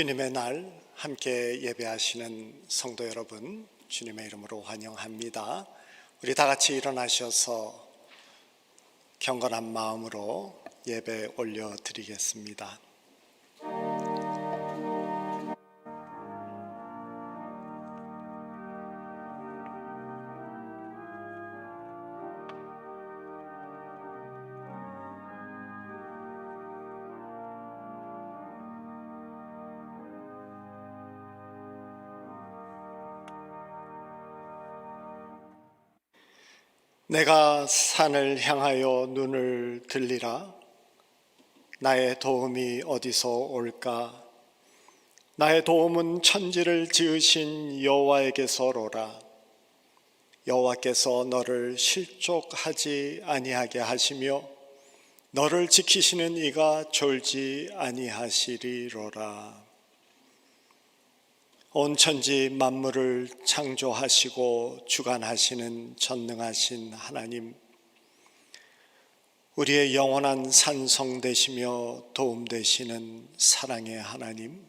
주님의 날 함께 예배하시는 성도 여러분, 주님의 이름으로 환영합니다. 우리 다 같이 일어나셔서 경건한 마음으로 예배 올려드리겠습니다. 내가 산을 향하여 눈을 들리라. 나의 도움이 어디서 올까? 나의 도움은 천지를 지으신 여호와에게서로라. 여호와께서 너를 실족하지 아니하게 하시며 너를 지키시는 이가 졸지 아니하시리로라. 온 천지 만물을 창조하시고 주관하시는 전능하신 하나님, 우리의 영원한 산성 되시며 도움 되시는 사랑의 하나님,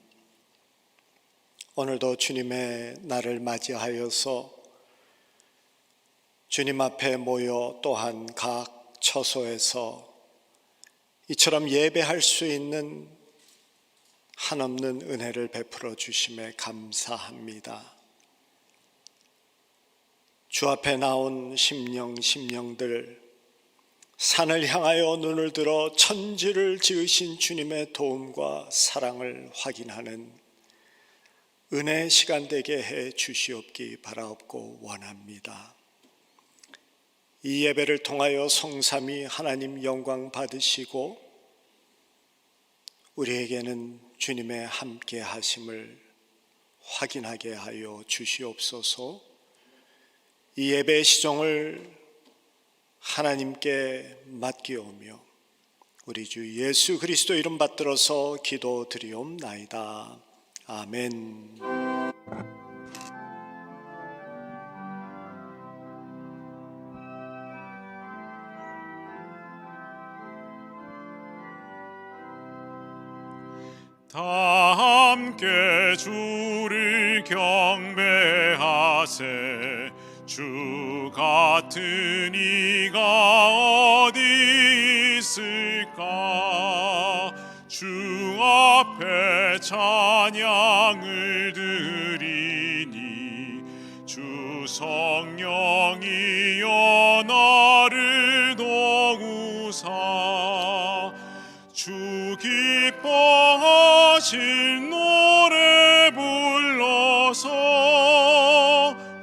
오늘도 주님의 날을 맞이하여서 주님 앞에 모여 또한 각 처소에서 이처럼 예배할 수 있는 한없는 은혜를 베풀어 주심에 감사합니다. 주 앞에 나온 심령들, 산을 향하여 눈을 들어 천지를 지으신 주님의 도움과 사랑을 확인하는 은혜의 시간 되게 해 주시옵기 바라옵고 원합니다. 이 예배를 통하여 성삼위 하나님 영광 받으시고 우리에게는 주님의 함께 하심을 확인하게 하여 주시옵소서. 이 예배의 시종을 하나님께 맡기오며 우리 주 예수 그리스도 이름 받들어서 기도드리옵나이다. 아멘. 다 함께 주를 경배하세. 주 같은 이가 어디 있을까? 주 앞에 찬양을 드리니 주 성령이여 나를 도우사. 주 기뻐하실 노래 불러서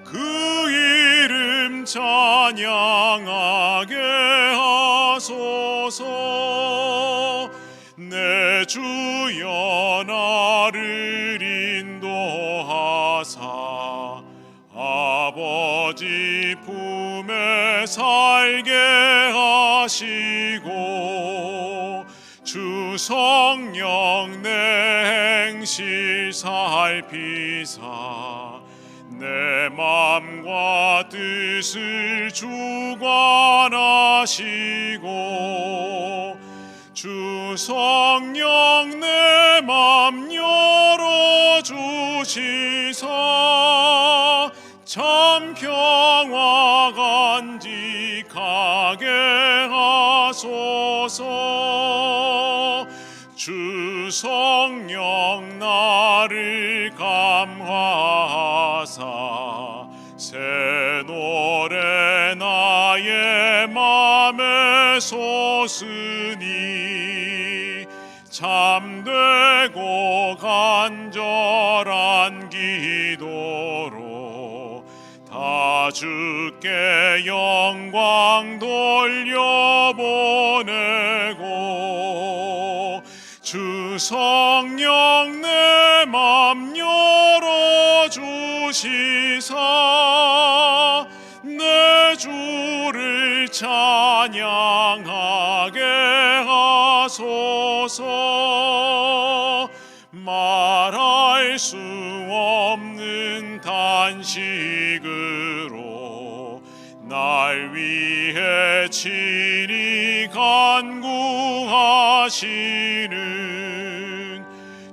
그 이름 찬양하게 하소서. 내 주여 나를 인도하사 아버지 품에 살게 하시고 주 성령 내 행실 살피사 내 맘과 뜻을 주관하시고 주 성령 내 맘 열어주시사 참 평화 간직하게 하소서. 주 성령 나를 감화하사 새 노래 나의 맘에 솟으니 참되고 간절한 기도로 다 주께 영광 돌려보내고 주 성령 내 맘 열어주시사 내 주를 찬양하게 하소서. 말할 수 없는 탄식으로 날 위해 친히 간구하시는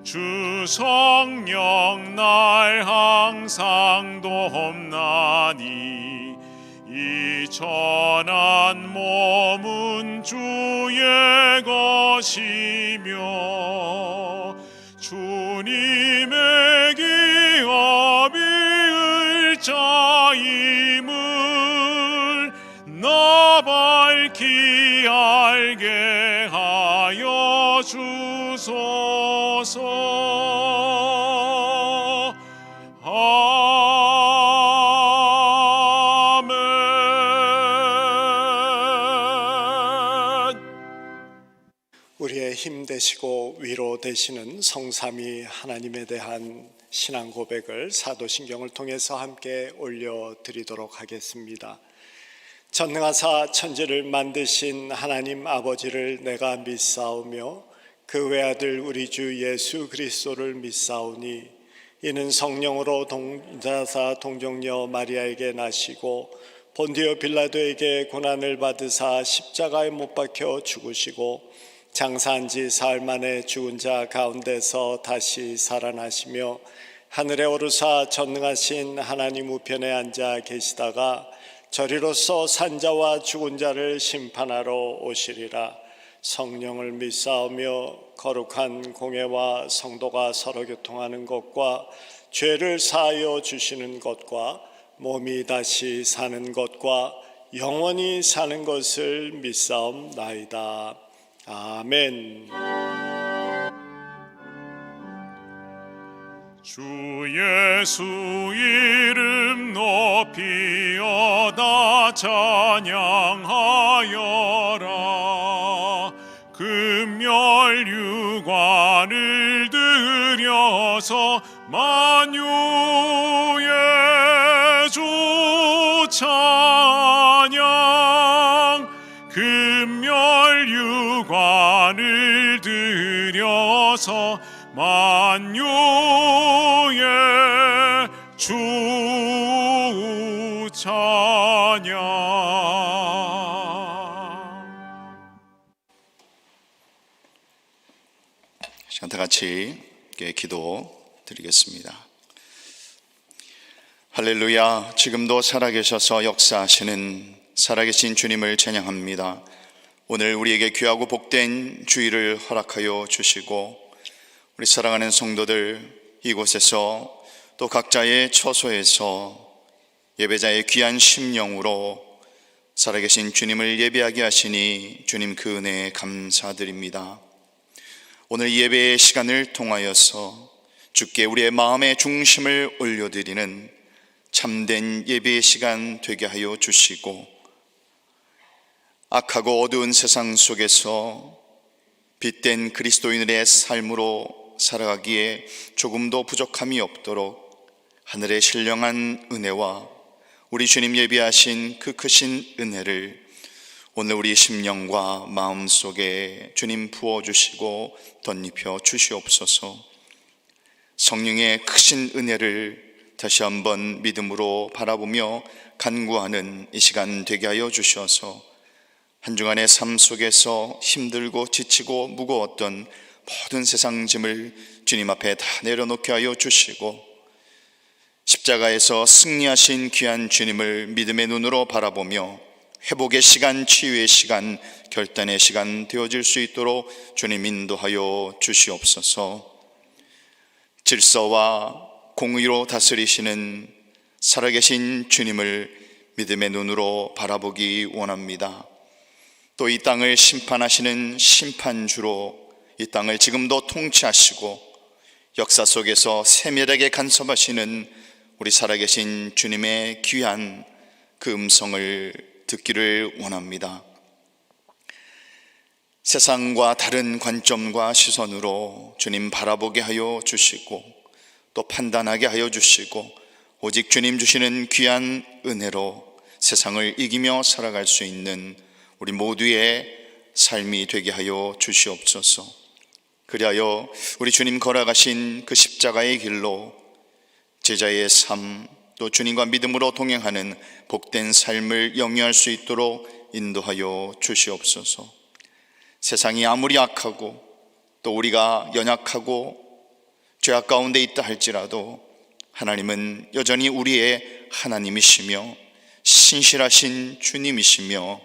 주 주 성령 날 항상 돕나니 이 천한 몸은 주의 것이며 주님의 기업이 을자임을 나 밝히 알게 하여 주소서. 우리의 힘 되시고 위로 되시는 성삼위 하나님에 대한 신앙 고백을 사도신경을 통해서 함께 올려드리도록 하겠습니다. 전능하사 천지를 만드신 하나님 아버지를 내가 믿사오며 그 외아들 우리 주 예수 그리스도를 믿사오니 이는 성령으로 동자사 동정녀 마리아에게 나시고 본디오 빌라도에게 고난을 받으사 십자가에 못 박혀 죽으시고 장사한 지 사흘 만에 죽은 자 가운데서 다시 살아나시며 하늘에 오르사 전능하신 하나님 우편에 앉아 계시다가 저리로서 산자와 죽은 자를 심판하러 오시리라. 성령을 믿사오며 거룩한 공회와 성도가 서로 교통하는 것과 죄를 사하여 주시는 것과 몸이 다시 사는 것과 영원히 사는 것을 믿사옵나이다. 아멘. 주 예수 이름 높이어다 찬양하여라. 금멸유관을 들여서 만유의 주 찬양. 금멸유관을 들여서 만유의 주 찬양. 시간 다 같이 기도 드리겠습니다. 할렐루야. 지금도 살아계셔서 역사하시는 살아계신 주님을 찬양합니다. 오늘 우리에게 귀하고 복된 주일을 허락하여 주시고 우리 사랑하는 성도들 이곳에서 또 각자의 처소에서 예배자의 귀한 심령으로 살아계신 주님을 예배하게 하시니 주님 그 은혜에 감사드립니다. 오늘 예배의 시간을 통하여서 주께 우리의 마음의 중심을 올려드리는 참된 예배의 시간 되게 하여 주시고 악하고 어두운 세상 속에서 빛된 그리스도인들의 삶으로 살아가기에 조금도 부족함이 없도록 하늘의 신령한 은혜와 우리 주님 예비하신 그 크신 은혜를 오늘 우리 심령과 마음속에 주님 부어주시고 덧입혀 주시옵소서. 성령의 크신 은혜를 다시 한번 믿음으로 바라보며 간구하는 이 시간 되게 하여 주셔서 한 주간의 삶 속에서 힘들고 지치고 무거웠던 모든 세상 짐을 주님 앞에 다 내려놓게 하여 주시고 십자가에서 승리하신 귀한 주님을 믿음의 눈으로 바라보며 회복의 시간, 치유의 시간, 결단의 시간 되어질 수 있도록 주님 인도하여 주시옵소서. 질서와 공의로 다스리시는 살아계신 주님을 믿음의 눈으로 바라보기 원합니다. 또 이 땅을 심판하시는 심판주로 이 땅을 지금도 통치하시고 역사 속에서 세밀하게 간섭하시는 우리 살아계신 주님의 귀한 그 음성을 듣기를 원합니다. 세상과 다른 관점과 시선으로 주님 바라보게 하여 주시고 또 판단하게 하여 주시고 오직 주님 주시는 귀한 은혜로 세상을 이기며 살아갈 수 있는 우리 모두의 삶이 되게 하여 주시옵소서. 그리하여 우리 주님 걸어가신 그 십자가의 길로 제자의 삶, 또 주님과 믿음으로 동행하는 복된 삶을 영위할 수 있도록 인도하여 주시옵소서. 세상이 아무리 악하고 또 우리가 연약하고 죄악 가운데 있다 할지라도 하나님은 여전히 우리의 하나님이시며 신실하신 주님이시며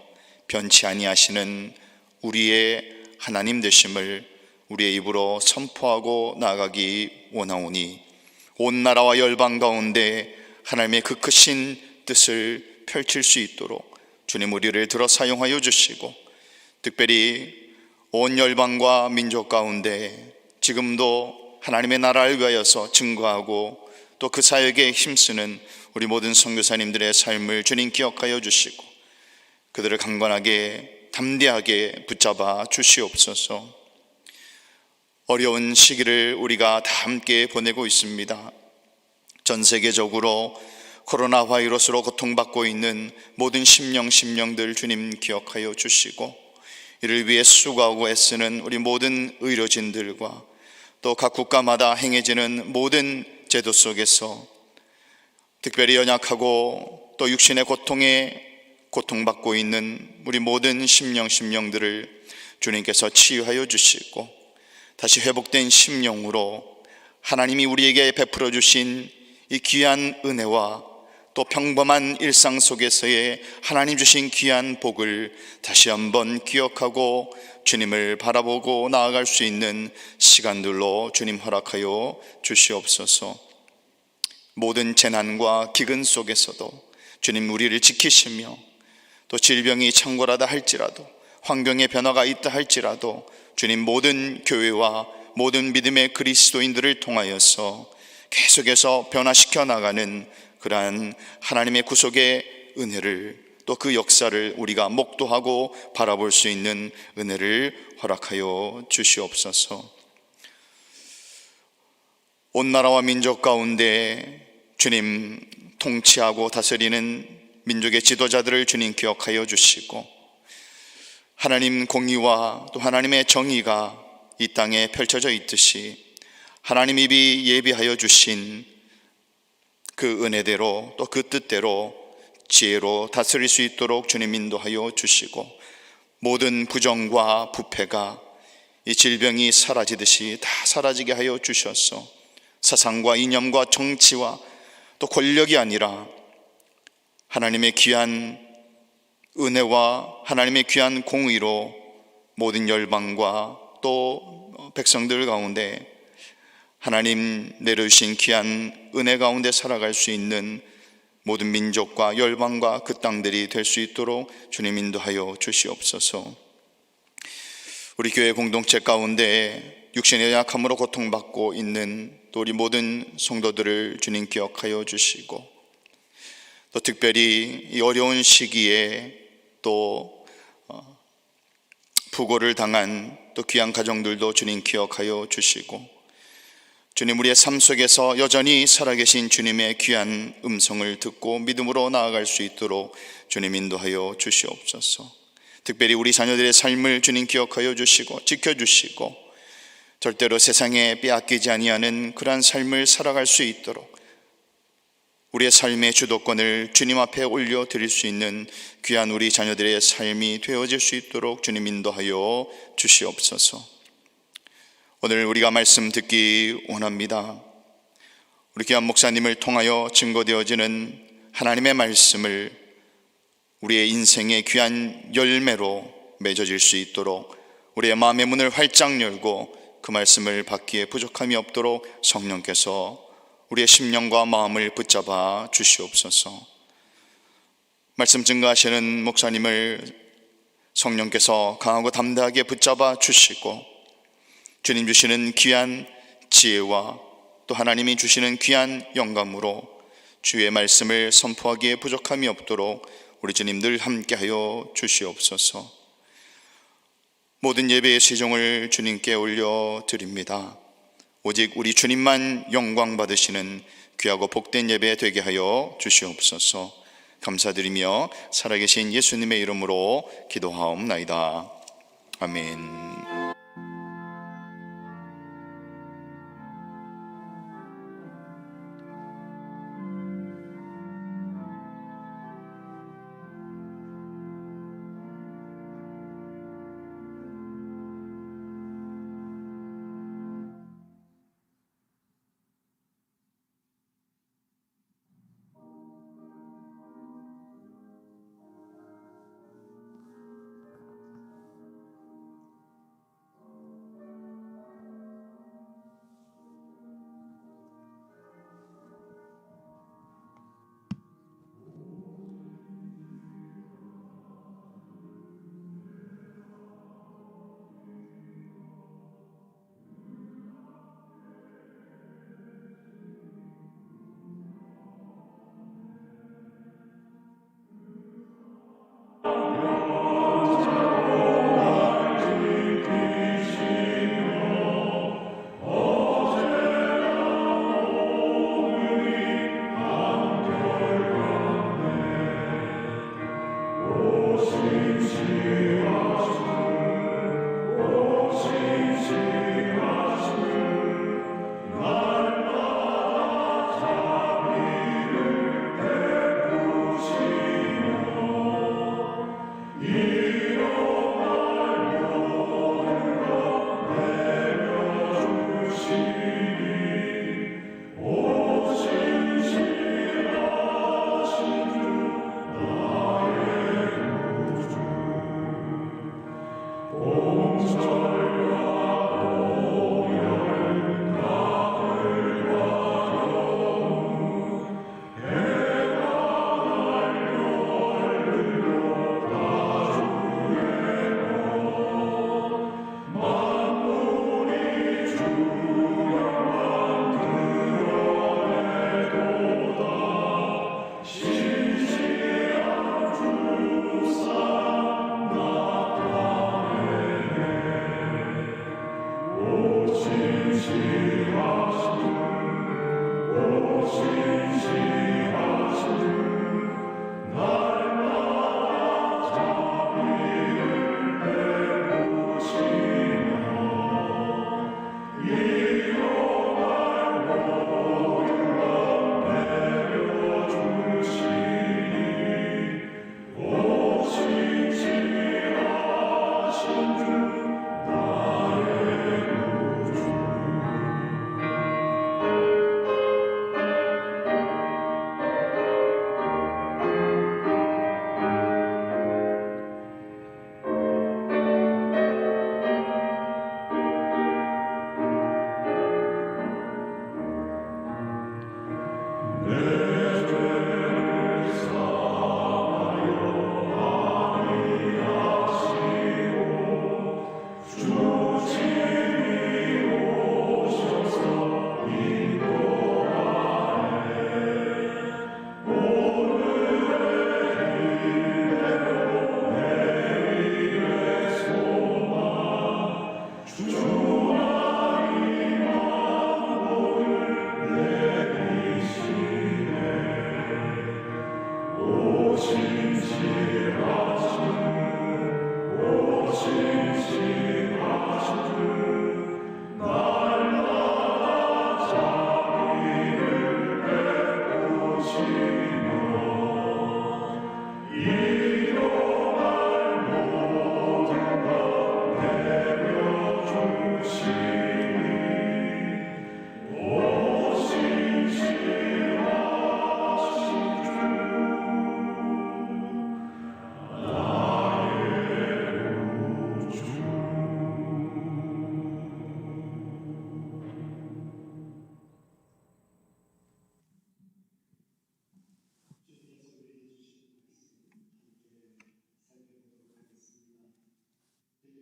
변치 아니하시는 우리의 하나님 되심을 우리의 입으로 선포하고 나아가기 원하오니 온 나라와 열방 가운데 하나님의 그 크신 뜻을 펼칠 수 있도록 주님 우리를 들어 사용하여 주시고, 특별히 온 열방과 민족 가운데 지금도 하나님의 나라를 위하여서 증거하고 또 그 사역에 힘쓰는 우리 모든 선교사님들의 삶을 주님 기억하여 주시고 그들을 강건하게 담대하게 붙잡아 주시옵소서. 어려운 시기를 우리가 다 함께 보내고 있습니다. 전 세계적으로 코로나 바이러스로 고통받고 있는 모든 심령들 주님 기억하여 주시고, 이를 위해 수고하고 애쓰는 우리 모든 의료진들과 또 각 국가마다 행해지는 모든 제도 속에서 특별히 연약하고 또 육신의 고통에 고통받고 있는 우리 모든 심령들을 주님께서 치유하여 주시고 다시 회복된 심령으로 하나님이 우리에게 베풀어 주신 이 귀한 은혜와 또 평범한 일상 속에서의 하나님 주신 귀한 복을 다시 한번 기억하고 주님을 바라보고 나아갈 수 있는 시간들로 주님 허락하여 주시옵소서. 모든 재난과 기근 속에서도 주님 우리를 지키시며 또 질병이 창궐하다 할지라도 환경의 변화가 있다 할지라도 주님 모든 교회와 모든 믿음의 그리스도인들을 통하여서 계속해서 변화시켜 나가는 그러한 하나님의 구속의 은혜를 또 그 역사를 우리가 목도하고 바라볼 수 있는 은혜를 허락하여 주시옵소서. 온 나라와 민족 가운데 주님 통치하고 다스리는 민족의 지도자들을 주님 기억하여 주시고 하나님 공의와 또 하나님의 정의가 이 땅에 펼쳐져 있듯이 하나님 입이 예비하여 주신 그 은혜대로 또 그 뜻대로 지혜로 다스릴 수 있도록 주님 인도하여 주시고 모든 부정과 부패가 이 질병이 사라지듯이 다 사라지게 하여 주셔서 사상과 이념과 정치와 또 권력이 아니라 하나님의 귀한 은혜와 하나님의 귀한 공의로 모든 열방과 또 백성들 가운데 하나님 내려주신 귀한 은혜 가운데 살아갈 수 있는 모든 민족과 열방과 그 땅들이 될 수 있도록 주님 인도하여 주시옵소서. 우리 교회 공동체 가운데 육신의 약함으로 고통받고 있는 또 우리 모든 성도들을 주님 기억하여 주시고 또 특별히 이 어려운 시기에 또 부고를 당한 또 귀한 가정들도 주님 기억하여 주시고 주님 우리의 삶 속에서 여전히 살아계신 주님의 귀한 음성을 듣고 믿음으로 나아갈 수 있도록 주님 인도하여 주시옵소서. 특별히 우리 자녀들의 삶을 주님 기억하여 주시고 지켜주시고 절대로 세상에 빼앗기지 아니하는 그러한 삶을 살아갈 수 있도록 우리의 삶의 주도권을 주님 앞에 올려드릴 수 있는 귀한 우리 자녀들의 삶이 되어질 수 있도록 주님 인도하여 주시옵소서. 오늘 우리가 말씀 듣기 원합니다. 우리 귀한 목사님을 통하여 증거되어지는 하나님의 말씀을 우리의 인생의 귀한 열매로 맺어질 수 있도록 우리의 마음의 문을 활짝 열고 그 말씀을 받기에 부족함이 없도록 성령께서 우리의 심령과 마음을 붙잡아 주시옵소서. 말씀 증거하시는 목사님을 성령께서 강하고 담대하게 붙잡아 주시고 주님 주시는 귀한 지혜와 또 하나님이 주시는 귀한 영감으로 주의 말씀을 선포하기에 부족함이 없도록 우리 주님 늘 함께하여 주시옵소서. 모든 예배의 시종을 주님께 올려드립니다. 오직 우리 주님만 영광 받으시는 귀하고 복된 예배 되게 하여 주시옵소서. 감사드리며 살아계신 예수님의 이름으로 기도하옵나이다. 아멘.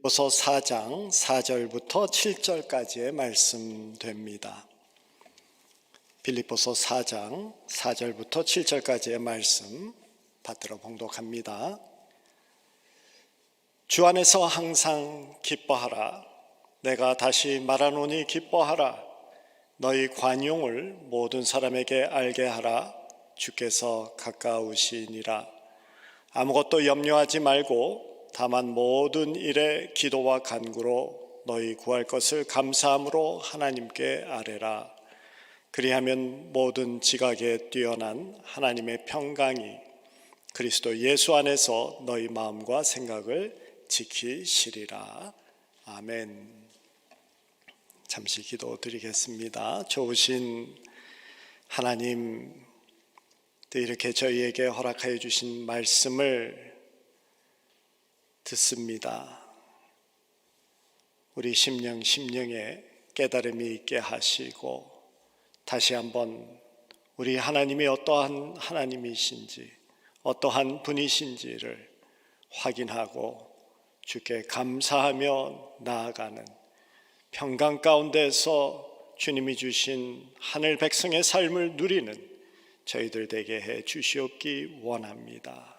빌립보서 4장 4절부터 7절까지의 말씀 됩니다. 빌립보서 4장 4절부터 7절까지의 말씀 받들어 봉독합니다. 주 안에서 항상 기뻐하라. 내가 다시 말하노니 기뻐하라. 너희 관용을 모든 사람에게 알게 하라. 주께서 가까우시니라. 아무것도 염려하지 말고 다만 모든 일에 기도와 간구로 너희 구할 것을 감사함으로 하나님께 아뢰라. 그리하면 모든 지각에 뛰어난 하나님의 평강이 그리스도 예수 안에서 너희 마음과 생각을 지키시리라. 아멘. 잠시 기도드리겠습니다. 좋으신 하나님, 이렇게 저희에게 허락하여 주신 말씀을 듣습니다. 우리 심령에 깨달음이 있게 하시고 다시 한번 우리 하나님이 어떠한 하나님이신지 어떠한 분이신지를 확인하고 주께 감사하며 나아가는 평강 가운데서 주님이 주신 하늘 백성의 삶을 누리는 저희들 되게 해 주시옵기 원합니다.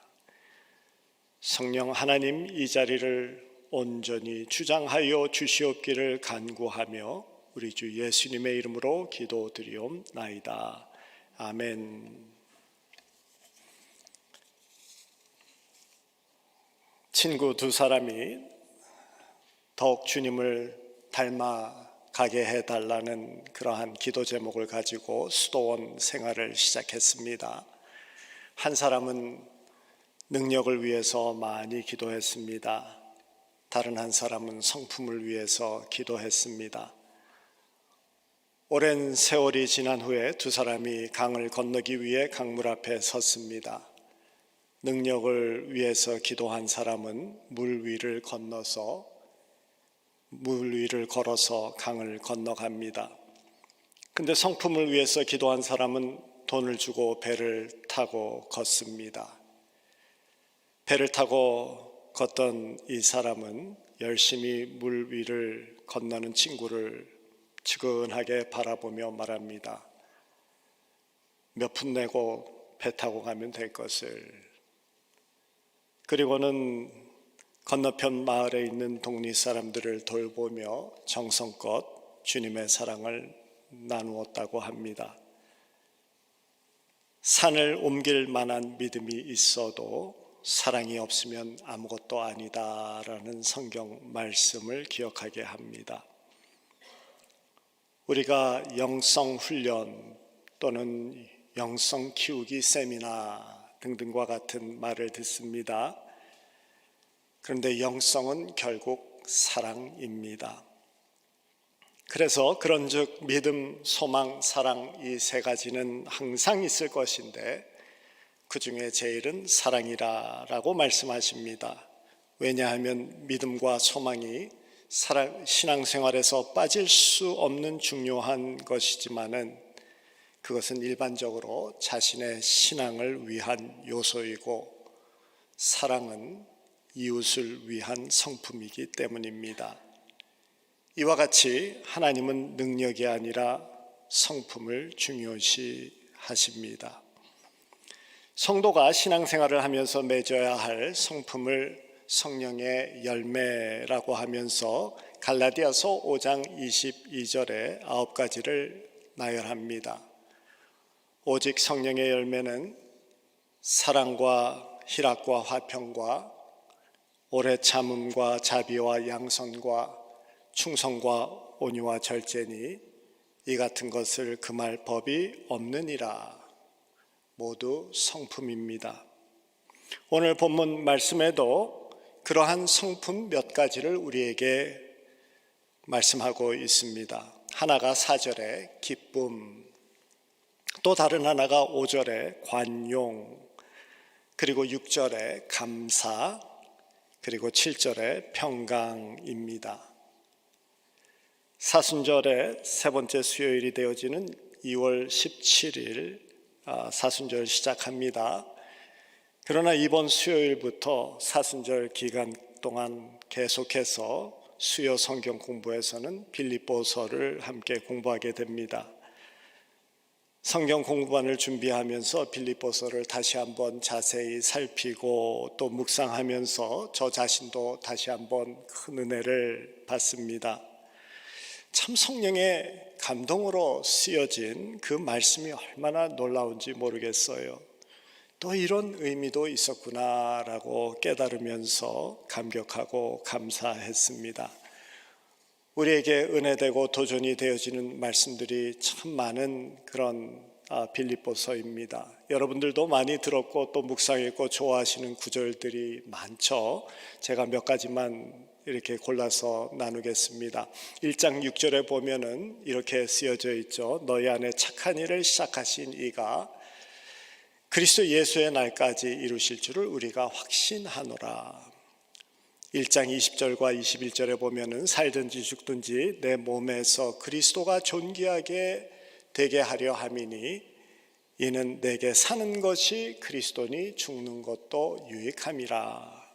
성령 하나님, 이 자리를 온전히 주장하여 주시옵기를 간구하며 우리 주 예수님의 이름으로 기도드리옵나이다. 아멘. 친구 두 사람이 더욱 주님을 닮아가게 해달라는 그러한 기도 제목을 가지고 수도원 생활을 시작했습니다. 한 사람은 능력을 위해서 많이 기도했습니다. 다른 한 사람은 성품을 위해서 기도했습니다. 오랜 세월이 지난 후에 두 사람이 강을 건너기 위해 강물 앞에 섰습니다. 능력을 위해서 기도한 사람은 물 위를 걸어서 강을 건너갑니다. 근데 성품을 위해서 기도한 사람은 돈을 주고 배를 타고 걷습니다. 배를 타고 걷던 이 사람은 열심히 물 위를 건너는 친구를 측은하게 바라보며 말합니다. 몇 푼 내고 배 타고 가면 될 것을. 그리고는 건너편 마을에 있는 동리 사람들을 돌보며 정성껏 주님의 사랑을 나누었다고 합니다. 산을 옮길 만한 믿음이 있어도 사랑이 없으면 아무것도 아니다라는 성경 말씀을 기억하게 합니다. 우리가 영성 훈련 또는 영성 키우기 세미나 등등과 같은 말을 듣습니다. 그런데 영성은 결국 사랑입니다. 그래서 그런즉 믿음, 소망, 사랑 이 세 가지는 항상 있을 것인데 그 중에 제일은 사랑이라고 말씀하십니다. 왜냐하면 믿음과 소망이 신앙생활에서 빠질 수 없는 중요한 것이지만은 그것은 일반적으로 자신의 신앙을 위한 요소이고 사랑은 이웃을 위한 성품이기 때문입니다. 이와 같이 하나님은 능력이 아니라 성품을 중요시 하십니다. 성도가 신앙생활을 하면서 맺어야 할 성품을 성령의 열매라고 하면서 갈라디아서 5장 22절에 9가지를 나열합니다. 오직 성령의 열매는 사랑과 희락과 화평과 오래 참음과 자비와 양선과 충성과 온유와 절제니 이 같은 것을 금할 법이 없느니라. 모두 성품입니다. 오늘 본문 말씀에도 그러한 성품 몇 가지를 우리에게 말씀하고 있습니다. 하나가 4절에 기쁨, 또 다른 하나가 5절에 관용, 그리고 6절에 감사, 그리고 7절에 평강입니다. 사순절의 세 번째 수요일이 되어지는 2월 17일 사순절 시작합니다. 그러나 이번 수요일부터 사순절 기간 동안 계속해서 수요 성경 공부에서는 빌립보서를 함께 공부하게 됩니다. 성경 공부반을 준비하면서 빌립보서를 다시 한번 자세히 살피고 또 묵상하면서 저 자신도 다시 한번 큰 은혜를 받습니다. 참 성령의 감동으로 쓰여진 그 말씀이 얼마나 놀라운지 모르겠어요. 또 이런 의미도 있었구나라고 깨달으면서 감격하고 감사했습니다. 우리에게 은혜되고 도전이 되어지는 말씀들이 참 많은 그런 빌립보서입니다. 여러분들도 많이 들었고 또 묵상했고 좋아하시는 구절들이 많죠. 제가 몇 가지만 이렇게 골라서 나누겠습니다. 1장 6절에 보면은 이렇게 쓰여져 있죠. 너희 안에 착한 일을 시작하신 이가 그리스도 예수의 날까지 이루실 줄을 우리가 확신하노라. 1장 20절과 21절에 보면은 살든지 죽든지 내 몸에서 그리스도가 존귀하게 되게 하려 함이니 이는 내게 사는 것이 그리스도니 죽는 것도 유익함이라.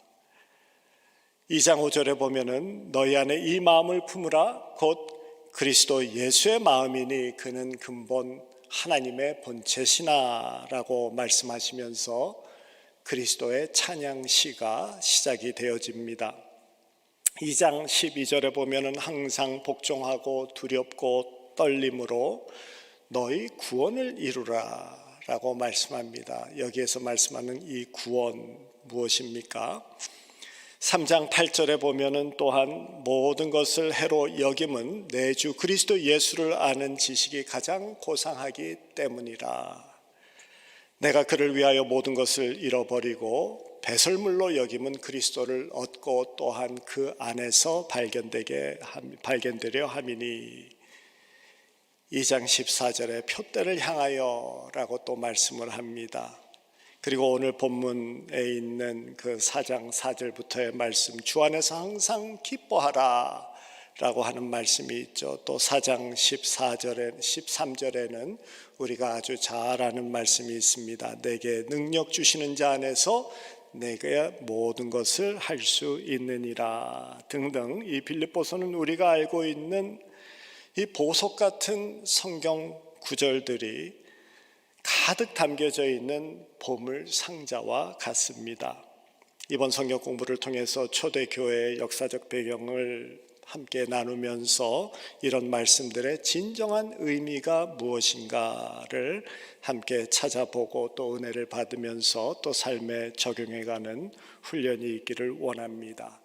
2장 5절에 보면은 너희 안에 이 마음을 품으라 곧 그리스도 예수의 마음이니 그는 근본 하나님의 본체시나라고 말씀하시면서 그리스도의 찬양시가 시작이 되어집니다. 2장 12절에 보면은 항상 복종하고 두렵고 떨림으로 너희 구원을 이루라 라고 말씀합니다. 여기에서 말씀하는 이 구원 무엇입니까? 3장 8절에 보면은 또한 모든 것을 해로 여김은 내 주 그리스도 예수를 아는 지식이 가장 고상하기 때문이라. 내가 그를 위하여 모든 것을 잃어버리고 배설물로 여김은 그리스도를 얻고 또한 그 안에서 발견되려 함이니. 2장 14절에 표대를 향하여 라고 또 말씀을 합니다. 그리고 오늘 본문에 있는 그 4장 4절부터의 말씀, 주 안에서 항상 기뻐하라 라고 하는 말씀이 있죠. 또 4장 13절에는 우리가 아주 잘 아는 말씀이 있습니다. 내게 능력 주시는 자 안에서 내게 모든 것을 할 수 있느니라 등등. 이 빌립보서는 우리가 알고 있는 이 보석 같은 성경 구절들이 가득 담겨져 있는 보물 상자와 같습니다. 이번 성경 공부를 통해서 초대교회의 역사적 배경을 함께 나누면서 이런 말씀들의 진정한 의미가 무엇인가를 함께 찾아보고 또 은혜를 받으면서 또 삶에 적용해가는 훈련이 있기를 원합니다.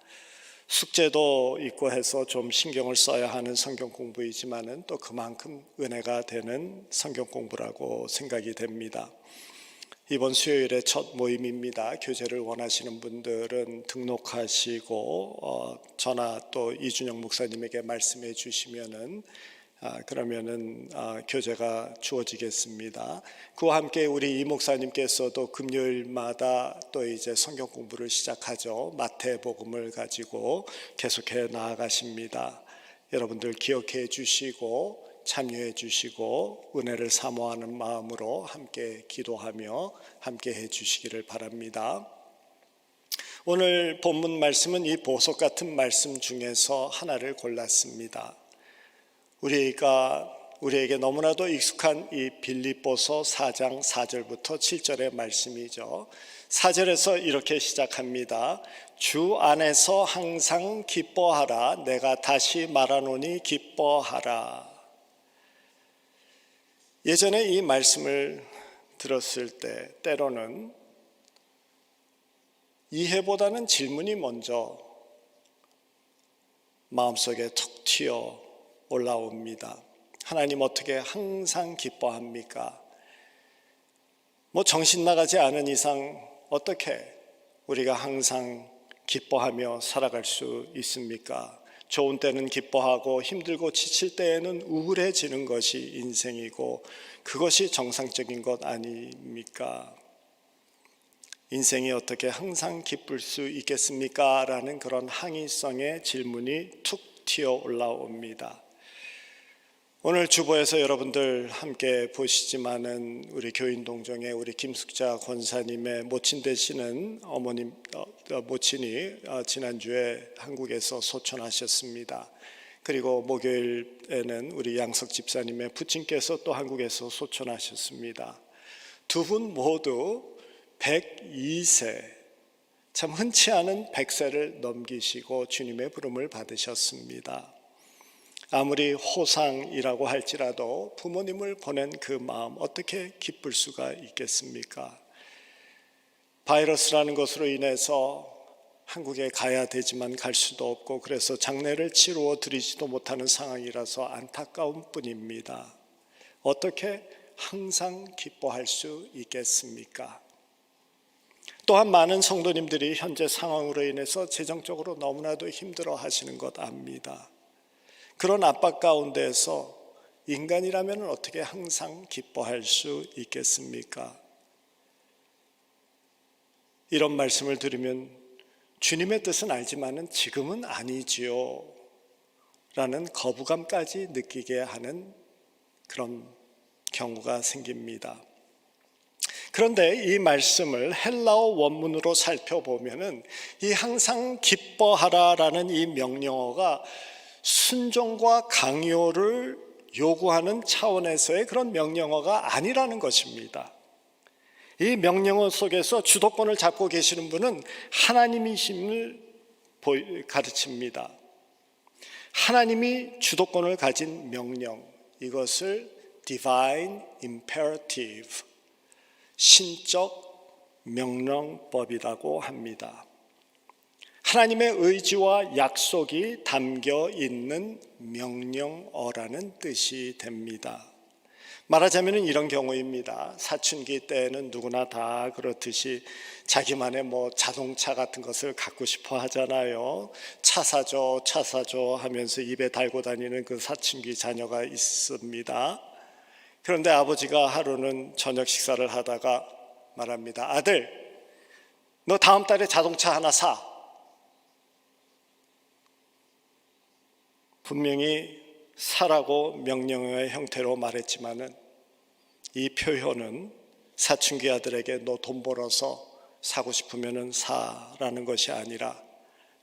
숙제도 있고 해서 좀 신경을 써야 하는 성경 공부이지만은 또 그만큼 은혜가 되는 성경 공부라고 생각이 됩니다. 이번 수요일의 첫 모임입니다. 교제를 원하시는 분들은 등록하시고 전화 또 이준영 목사님에게 말씀해 주시면은 그러면은 교제가 주어지겠습니다. 그와 함께 우리 이 목사님께서도 금요일마다 또 이제 성경 공부를 시작하죠. 마태복음을 가지고 계속해 나아가십니다. 여러분들 기억해 주시고 참여해 주시고 은혜를 사모하는 마음으로 함께 기도하며 함께 해 주시기를 바랍니다. 오늘 본문 말씀은 이 보석 같은 말씀 중에서 하나를 골랐습니다. 우리가 우리에게 너무나도 익숙한 이 빌립보서 4장 4절부터 7절의 말씀이죠. 4절에서 이렇게 시작합니다. 주 안에서 항상 기뻐하라. 내가 다시 말하노니 기뻐하라. 예전에 이 말씀을 들었을 때 때로는 이해보다는 질문이 먼저 마음속에 툭 튀어 올라옵니다. 하나님 어떻게 항상 기뻐합니까? 정신 나가지 않은 이상 어떻게 우리가 항상 기뻐하며 살아갈 수 있습니까? 좋은 때는 기뻐하고 힘들고 지칠 때에는 우울해지는 것이 인생이고 그것이 정상적인 것 아닙니까? 인생이 어떻게 항상 기쁠 수 있겠습니까? 라는 그런 항의성의 질문이 툭 튀어 올라옵니다. 오늘 주보에서 여러분들 함께 보시지만은 우리 교인동정의 우리 김숙자 권사님의 모친 되시는 어머님 모친이 지난주에 한국에서 소천하셨습니다. 그리고 목요일에는 우리 양석 집사님의 부친께서 또 한국에서 소천하셨습니다. 두 분 모두 102세, 참 흔치 않은 100세를 넘기시고 주님의 부름을 받으셨습니다. 아무리 호상이라고 할지라도 부모님을 보낸 그 마음 어떻게 기쁠 수가 있겠습니까? 바이러스라는 것으로 인해서 한국에 가야 되지만 갈 수도 없고 그래서 장례를 치루어 드리지도 못하는 상황이라서 안타까운 뿐입니다. 어떻게 항상 기뻐할 수 있겠습니까? 또한 많은 성도님들이 현재 상황으로 인해서 재정적으로 너무나도 힘들어 하시는 것 압니다. 그런 압박 가운데에서 인간이라면 어떻게 항상 기뻐할 수 있겠습니까? 이런 말씀을 들으면 주님의 뜻은 알지만은 지금은 아니지요 라는 거부감까지 느끼게 하는 그런 경우가 생깁니다. 그런데 이 말씀을 헬라어 원문으로 살펴보면은 이 항상 기뻐하라라는 이 명령어가 순종과 강요를 요구하는 차원에서의 그런 명령어가 아니라는 것입니다. 이 명령어 속에서 주도권을 잡고 계시는 분은 하나님이심을 가르칩니다. 하나님이 주도권을 가진 명령, 이것을 Divine Imperative, 신적 명령법이라고 합니다. 하나님의 의지와 약속이 담겨 있는 명령어라는 뜻이 됩니다. 말하자면 이런 경우입니다. 사춘기 때에는 누구나 다 그렇듯이 자기만의 자동차 같은 것을 갖고 싶어 하잖아요. 차 사줘 하면서 입에 달고 다니는 그 사춘기 자녀가 있습니다. 그런데 아버지가 하루는 저녁 식사를 하다가 말합니다. 아들, 너 다음 달에 자동차 하나 사. 분명히 사라고 명령의 형태로 말했지만은 이 표현은 사춘기 아들에게 너 돈 벌어서 사고 싶으면은 사라는 것이 아니라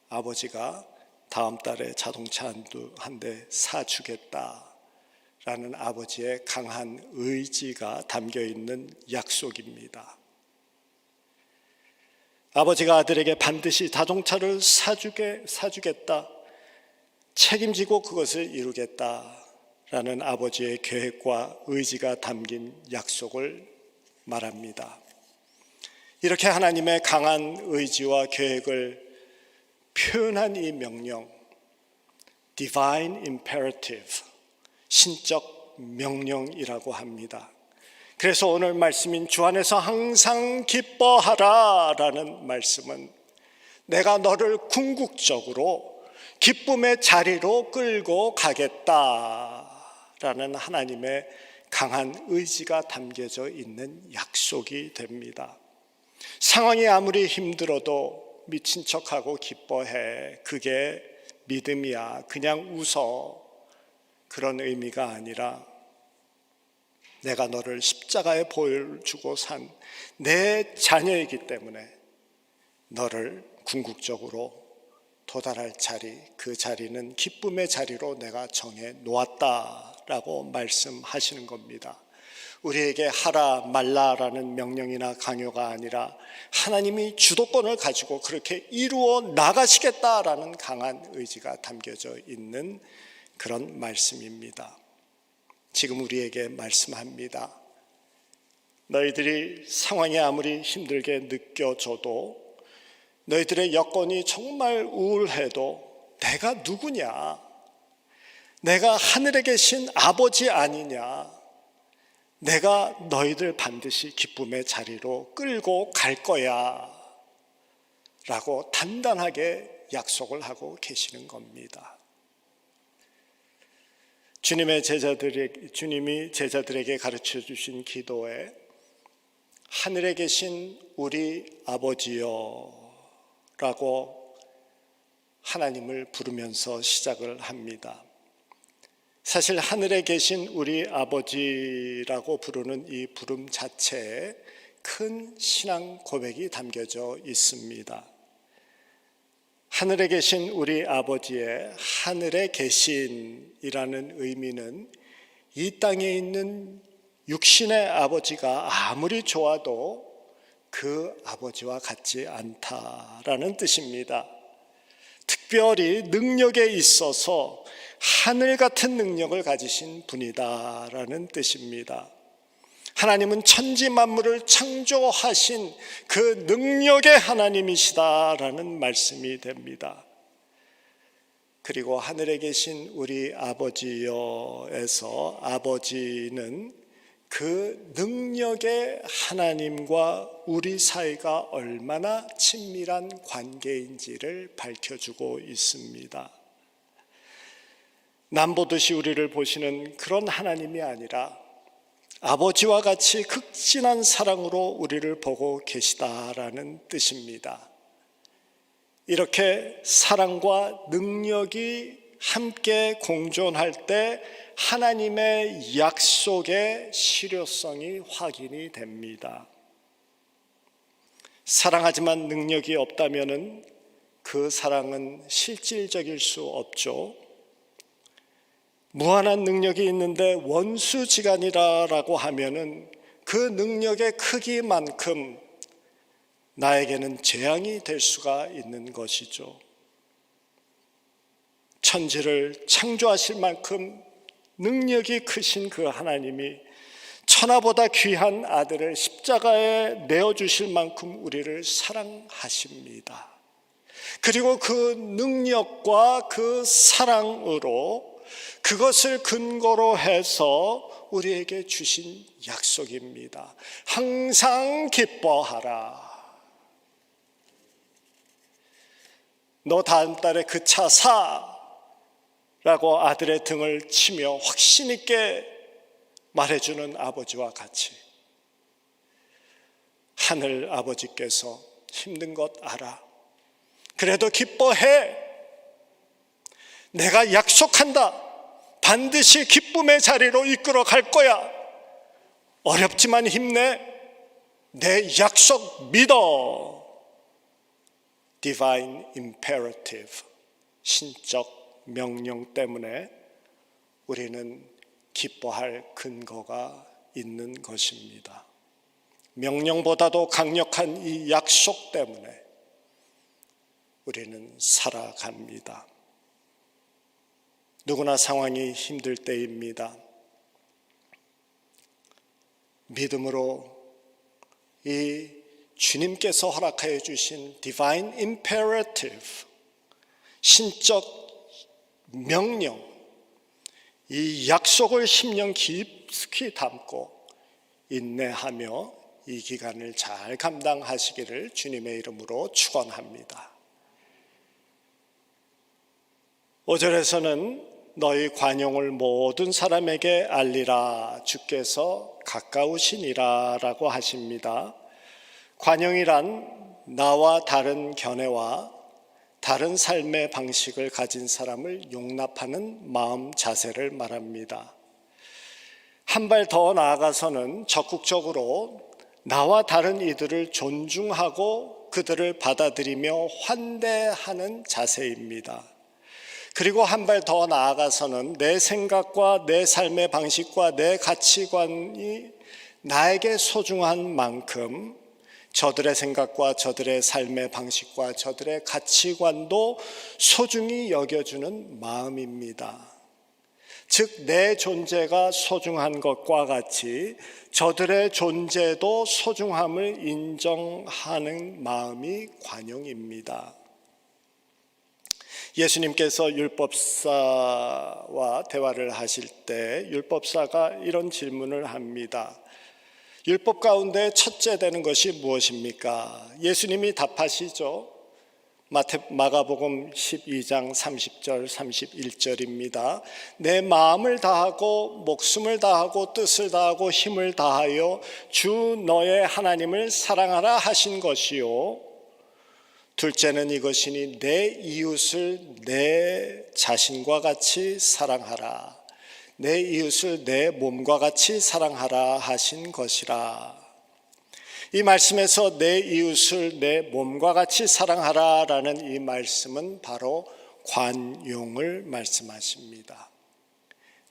아버지가 다음 달에 자동차 한 대 사주겠다라는 아버지의 강한 의지가 담겨 있는 약속입니다. 아버지가 아들에게 반드시 자동차를 사주겠다, 책임지고 그것을 이루겠다라는 아버지의 계획과 의지가 담긴 약속을 말합니다. 이렇게 하나님의 강한 의지와 계획을 표현한 이 명령, Divine Imperative, 신적 명령이라고 합니다. 그래서 오늘 말씀인 주 안에서 항상 기뻐하라 라는 말씀은 내가 너를 궁극적으로 기쁨의 자리로 끌고 가겠다라는 하나님의 강한 의지가 담겨져 있는 약속이 됩니다. 상황이 아무리 힘들어도 미친 척하고 기뻐해. 그게 믿음이야. 그냥 웃어. 그런 의미가 아니라 내가 너를 십자가에 보여주고 산 내 자녀이기 때문에 너를 궁극적으로 도달할 자리, 그 자리는 기쁨의 자리로 내가 정해 놓았다 라고 말씀하시는 겁니다. 우리에게 하라 말라라는 명령이나 강요가 아니라 하나님이 주도권을 가지고 그렇게 이루어 나가시겠다라는 강한 의지가 담겨져 있는 그런 말씀입니다. 지금 우리에게 말씀합니다. 너희들이 상황이 아무리 힘들게 느껴져도, 너희들의 여건이 정말 우울해도 내가 누구냐? 내가 하늘에 계신 아버지 아니냐? 내가 너희들 반드시 기쁨의 자리로 끌고 갈 거야 라고 단단하게 약속을 하고 계시는 겁니다. 주님이 제자들에게 가르쳐 주신 기도에 하늘에 계신 우리 아버지여 라고 하나님을 부르면서 시작을 합니다. 사실 하늘에 계신 우리 아버지라고 부르는 이 부름 자체에 큰 신앙 고백이 담겨져 있습니다. 하늘에 계신 우리 아버지의 하늘에 계신이라는 의미는 이 땅에 있는 육신의 아버지가 아무리 좋아도 그 아버지와 같지 않다라는 뜻입니다. 특별히 능력에 있어서 하늘 같은 능력을 가지신 분이다라는 뜻입니다. 하나님은 천지 만물을 창조하신 그 능력의 하나님이시다라는 말씀이 됩니다. 그리고 하늘에 계신 우리 아버지여에서 아버지는 그 능력의 하나님과 우리 사이가 얼마나 친밀한 관계인지를 밝혀주고 있습니다. 남보듯이 우리를 보시는 그런 하나님이 아니라 아버지와 같이 극진한 사랑으로 우리를 보고 계시다라는 뜻입니다. 이렇게 사랑과 능력이 함께 공존할 때 하나님의 약속의 실효성이 확인이 됩니다. 사랑하지만 능력이 없다면 그 사랑은 실질적일 수 없죠. 무한한 능력이 있는데 원수지간이라고 하면은 그 능력의 크기만큼 나에게는 재앙이 될 수가 있는 것이죠. 천지를 창조하실 만큼 능력이 크신 그 하나님이 천하보다 귀한 아들을 십자가에 내어주실 만큼 우리를 사랑하십니다. 그리고 그 능력과 그 사랑으로 그것을 근거로 해서 우리에게 주신 약속입니다. 항상 기뻐하라. 너 다음 달에 그 차 사 라고 아들의 등을 치며 확신 있게 말해주는 아버지와 같이 하늘 아버지께서 힘든 것 알아. 그래도 기뻐해. 내가 약속한다. 반드시 기쁨의 자리로 이끌어 갈 거야. 어렵지만 힘내. 내 약속 믿어. Divine imperative, 신적 명령 때문에 우리는 기뻐할 근거가 있는 것입니다. 명령보다도 강력한 이 약속 때문에 우리는 살아갑니다. 누구나 상황이 힘들 때입니다. 믿음으로 이 주님께서 허락하여 주신 Divine Imperative, 신적 명령, 이 약속을 10년 깊숙이 담고 인내하며 이 기간을 잘 감당하시기를 주님의 이름으로 축원합니다. 5절에서는 너희 관용을 모든 사람에게 알리라. 주께서 가까우시니라 라고 하십니다. 관용이란 나와 다른 견해와 다른 삶의 방식을 가진 사람을 용납하는 마음 자세를 말합니다. 한 발 더 나아가서는 적극적으로 나와 다른 이들을 존중하고 그들을 받아들이며 환대하는 자세입니다. 그리고 한 발 더 나아가서는 내 생각과 내 삶의 방식과 내 가치관이 나에게 소중한 만큼 저들의 생각과 저들의 삶의 방식과 저들의 가치관도 소중히 여겨주는 마음입니다. 즉, 내 존재가 소중한 것과 같이 저들의 존재도 소중함을 인정하는 마음이 관용입니다. 예수님께서 율법사와 대화를 하실 때 율법사가 이런 질문을 합니다. 율법 가운데 첫째 되는 것이 무엇입니까? 예수님이 답하시죠. 마가복음 12장 30절 31절입니다. 내 마음을 다하고 목숨을 다하고 뜻을 다하고 힘을 다하여 주 너의 하나님을 사랑하라 하신 것이요, 둘째는 이것이니 내 이웃을 내 자신과 같이 사랑하라. 내 이웃을 내 몸과 같이 사랑하라 하신 것이라. 이 말씀에서 내 이웃을 내 몸과 같이 사랑하라라는 이 말씀은 바로 관용을 말씀하십니다.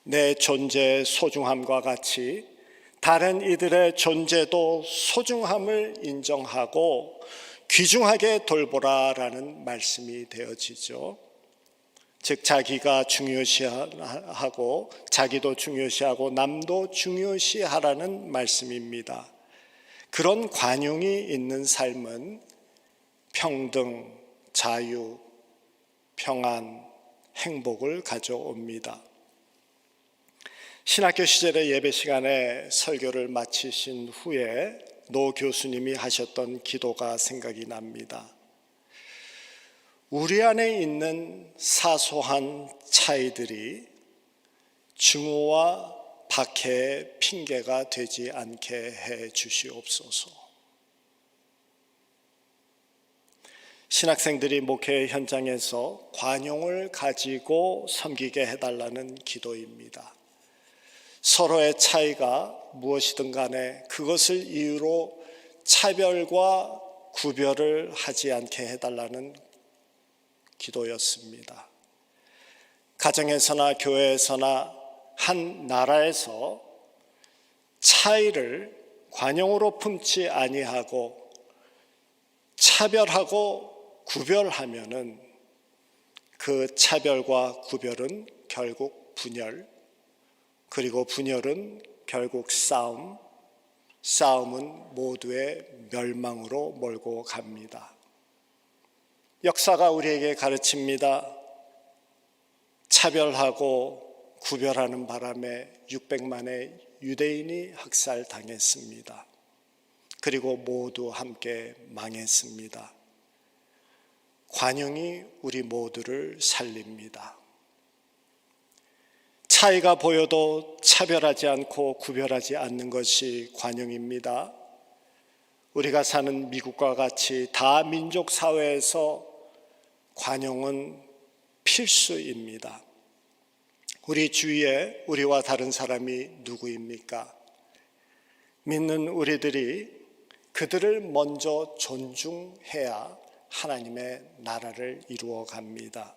내 존재의 소중함과 같이 다른 이들의 존재도 소중함을 인정하고 귀중하게 돌보라라는 말씀이 되어지죠. 즉, 자기가 중요시하고 자기도 중요시하고 남도 중요시하라는 말씀입니다. 그런 관용이 있는 삶은 평등, 자유, 평안, 행복을 가져옵니다. 신학교 시절의 예배 시간에 설교를 마치신 후에 노 교수님이 하셨던 기도가 생각이 납니다. 우리 안에 있는 사소한 차이들이 증오와 박해의 핑계가 되지 않게 해 주시옵소서. 신학생들이 목회 현장에서 관용을 가지고 섬기게 해달라는 기도입니다. 서로의 차이가 무엇이든 간에 그것을 이유로 차별과 구별을 하지 않게 해달라는 기도였습니다. 가정에서나 교회에서나 한 나라에서 차이를 관용으로 품지 아니하고 차별하고 구별하면은 그 차별과 구별은 결국 분열, 그리고 분열은 결국 싸움, 싸움은 모두의 멸망으로 몰고 갑니다. 역사가 우리에게 가르칩니다. 차별하고 구별하는 바람에 600만의 유대인이 학살당했습니다. 그리고 모두 함께 망했습니다. 관용이 우리 모두를 살립니다. 차이가 보여도 차별하지 않고 구별하지 않는 것이 관용입니다. 우리가 사는 미국과 같이 다민족 사회에서 관용은 필수입니다. 우리 주위에 우리와 다른 사람이 누구입니까? 믿는 우리들이 그들을 먼저 존중해야 하나님의 나라를 이루어 갑니다.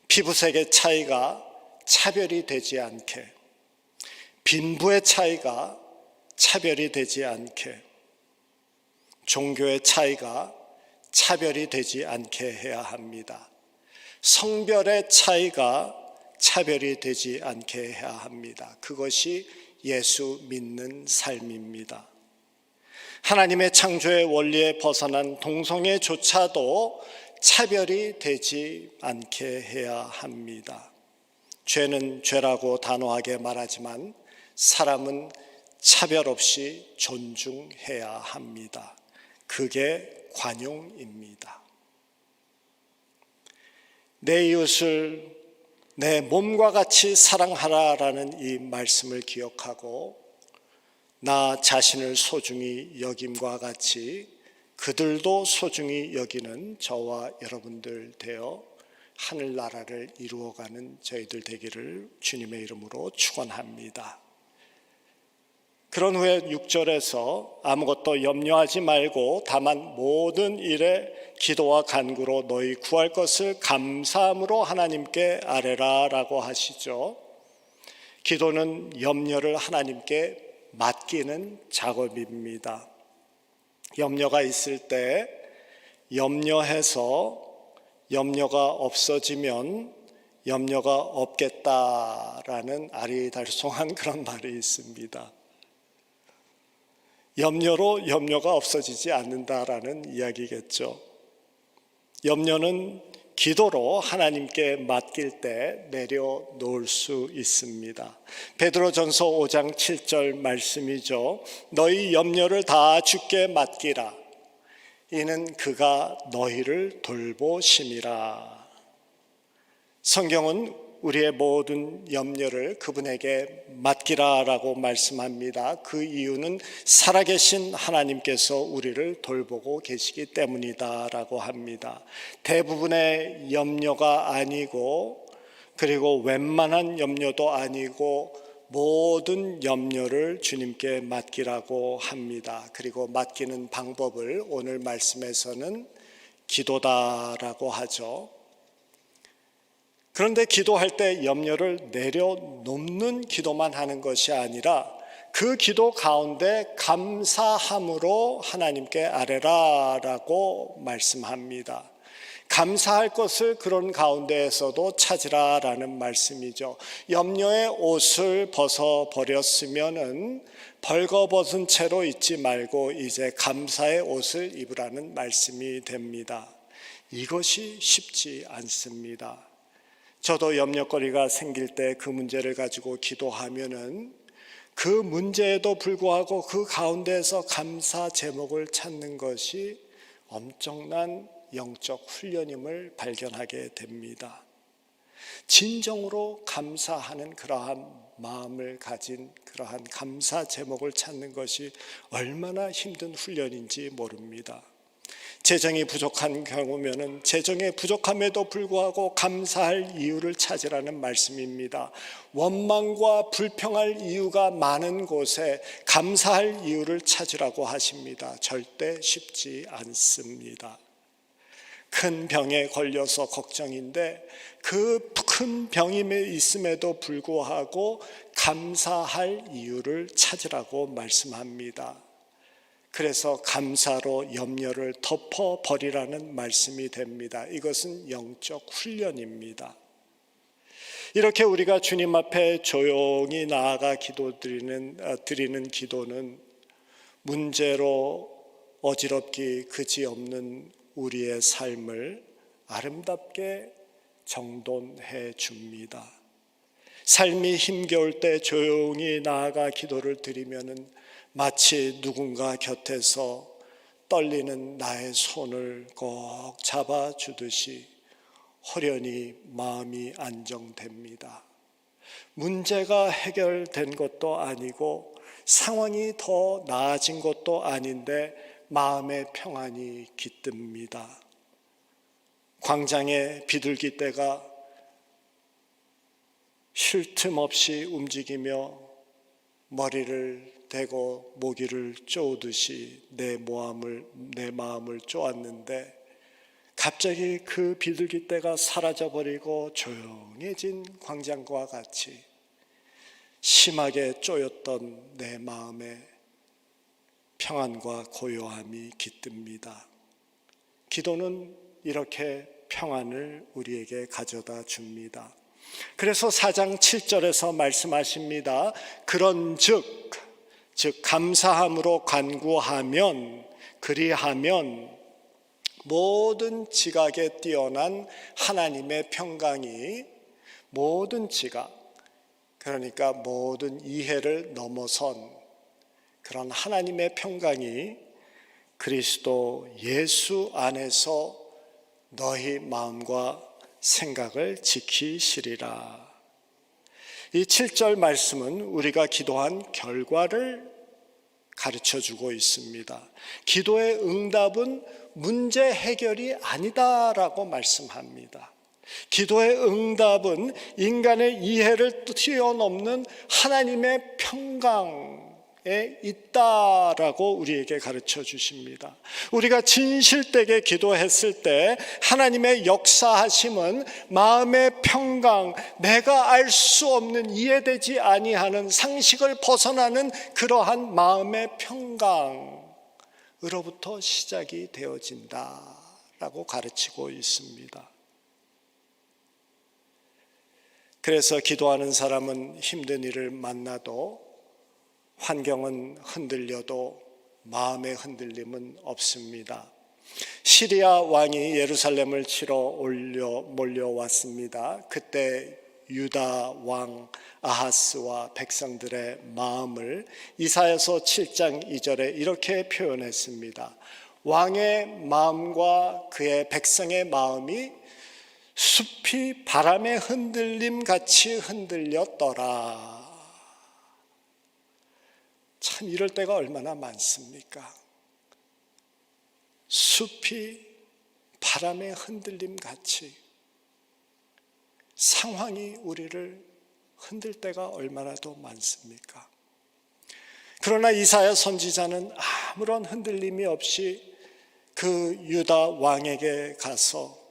피부색의 차이가 차별이 되지 않게, 빈부의 차이가 차별이 되지 않게, 종교의 차이가 차별이 되지 않게 해야 합니다. 성별의 차이가 차별이 되지 않게 해야 합니다. 그것이 예수 믿는 삶입니다. 하나님의 창조의 원리에 벗어난 동성애조차도 차별이 되지 않게 해야 합니다. 죄는 죄라고 단호하게 말하지만 사람은 차별 없이 존중해야 합니다. 그게 관용입니다. 내 이웃을 내 몸과 같이 사랑하라라는 이 말씀을 기억하고 나 자신을 소중히 여김과 같이 그들도 소중히 여기는 저와 여러분들 되어 하늘나라를 이루어가는 저희들 되기를 주님의 이름으로 축원합니다. 그런 후에 6절에서 아무것도 염려하지 말고 다만 모든 일에 기도와 간구로 너희 구할 것을 감사함으로 하나님께 아뢰라 라고 하시죠. 기도는 염려를 하나님께 맡기는 작업입니다. 염려가 있을 때 염려해서 염려가 없어지면 염려가 없겠다라는 아리달송한 그런 말이 있습니다. 염려로 염려가 없어지지 않는다라는 이야기겠죠. 염려는 기도로 하나님께 맡길 때 내려놓을 수 있습니다. 베드로전서 5장 7절 말씀이죠. 너희 염려를 다 주께 맡기라. 이는 그가 너희를 돌보심이라. 성경은 우리의 모든 염려를 그분에게 맡기라라고 말씀합니다. 그 이유는 살아계신 하나님께서 우리를 돌보고 계시기 때문이다라고 합니다. 대부분의 염려가 아니고 그리고 웬만한 염려도 아니고 모든 염려를 주님께 맡기라고 합니다. 그리고 맡기는 방법을 오늘 말씀에서는 기도다라고 하죠. 그런데 기도할 때 염려를 내려놓는 기도만 하는 것이 아니라 그 기도 가운데 감사함으로 하나님께 아뢰라라고 말씀합니다. 감사할 것을 그런 가운데에서도 찾으라라는 말씀이죠. 염려의 옷을 벗어버렸으면은 벌거벗은 채로 있지 말고 이제 감사의 옷을 입으라는 말씀이 됩니다. 이것이 쉽지 않습니다. 저도 염려거리가 생길 때 그 문제를 가지고 기도하면은 그 문제에도 불구하고 그 가운데에서 감사 제목을 찾는 것이 엄청난 영적 훈련임을 발견하게 됩니다. 진정으로 감사하는 그러한 마음을 가진 그러한 감사 제목을 찾는 것이 얼마나 힘든 훈련인지 모릅니다. 재정이 부족한 경우면은 재정의 부족함에도 불구하고 감사할 이유를 찾으라는 말씀입니다. 원망과 불평할 이유가 많은 곳에 감사할 이유를 찾으라고 하십니다. 절대 쉽지 않습니다. 큰 병에 걸려서 걱정인데 그 큰 병이 있음에도 불구하고 감사할 이유를 찾으라고 말씀합니다. 그래서 감사로 염려를 덮어버리라는 말씀이 됩니다. 이것은 영적 훈련입니다. 이렇게 우리가 주님 앞에 조용히 나아가 드리는 기도는 문제로 어지럽기 그지없는 우리의 삶을 아름답게 정돈해 줍니다. 삶이 힘겨울 때 조용히 나아가 기도를 드리면은 마치 누군가 곁에서 떨리는 나의 손을 꼭 잡아주듯이 호련히 마음이 안정됩니다. 문제가 해결된 것도 아니고 상황이 더 나아진 것도 아닌데 마음의 평안이 깃듭니다. 광장의 비둘기떼가 쉴 틈 없이 움직이며 머리를 대고 모기를 쪼듯이 내 마음을 쪼았는데 갑자기 그 비둘기떼가 사라져버리고 조용해진 광장과 같이 심하게 쪼였던 내 마음에 평안과 고요함이 깃듭니다. 기도는 이렇게 평안을 우리에게 가져다 줍니다. 그래서 4장 7절에서 말씀하십니다. 그런즉 감사함으로 간구하면 그리하면 모든 지각에 뛰어난 하나님의 평강이 모든 지각, 그러니까 모든 이해를 넘어선 그런 하나님의 평강이 그리스도 예수 안에서 너희 마음과 생각을 지키시리라. 이 7절 말씀은 우리가 기도한 결과를 가르쳐주고 있습니다. 기도의 응답은 문제 해결이 아니다라고 말씀합니다. 기도의 응답은 인간의 이해를 뛰어넘는 하나님의 평강, 있다라고 우리에게 가르쳐 주십니다. 우리가 진실되게 기도했을 때 하나님의 역사하심은 마음의 평강, 내가 알 수 없는 이해되지 아니하는 상식을 벗어나는 그러한 마음의 평강으로부터 시작이 되어진다라고 가르치고 있습니다. 그래서 기도하는 사람은 힘든 일을 만나도 환경은 흔들려도 마음의 흔들림은 없습니다. 시리아 왕이 예루살렘을 치러 몰려왔습니다. 그때 유다 왕 아하스와 백성들의 마음을 이사야서 7장 2절에 이렇게 표현했습니다. 왕의 마음과 그의 백성의 마음이 숲이 바람의 흔들림 같이 흔들렸더라. 참 이럴 때가 얼마나 많습니까? 숲이 바람의 흔들림 같이 상황이 우리를 흔들 때가 얼마나 더 많습니까? 그러나 이사야 선지자는 아무런 흔들림이 없이 그 유다 왕에게 가서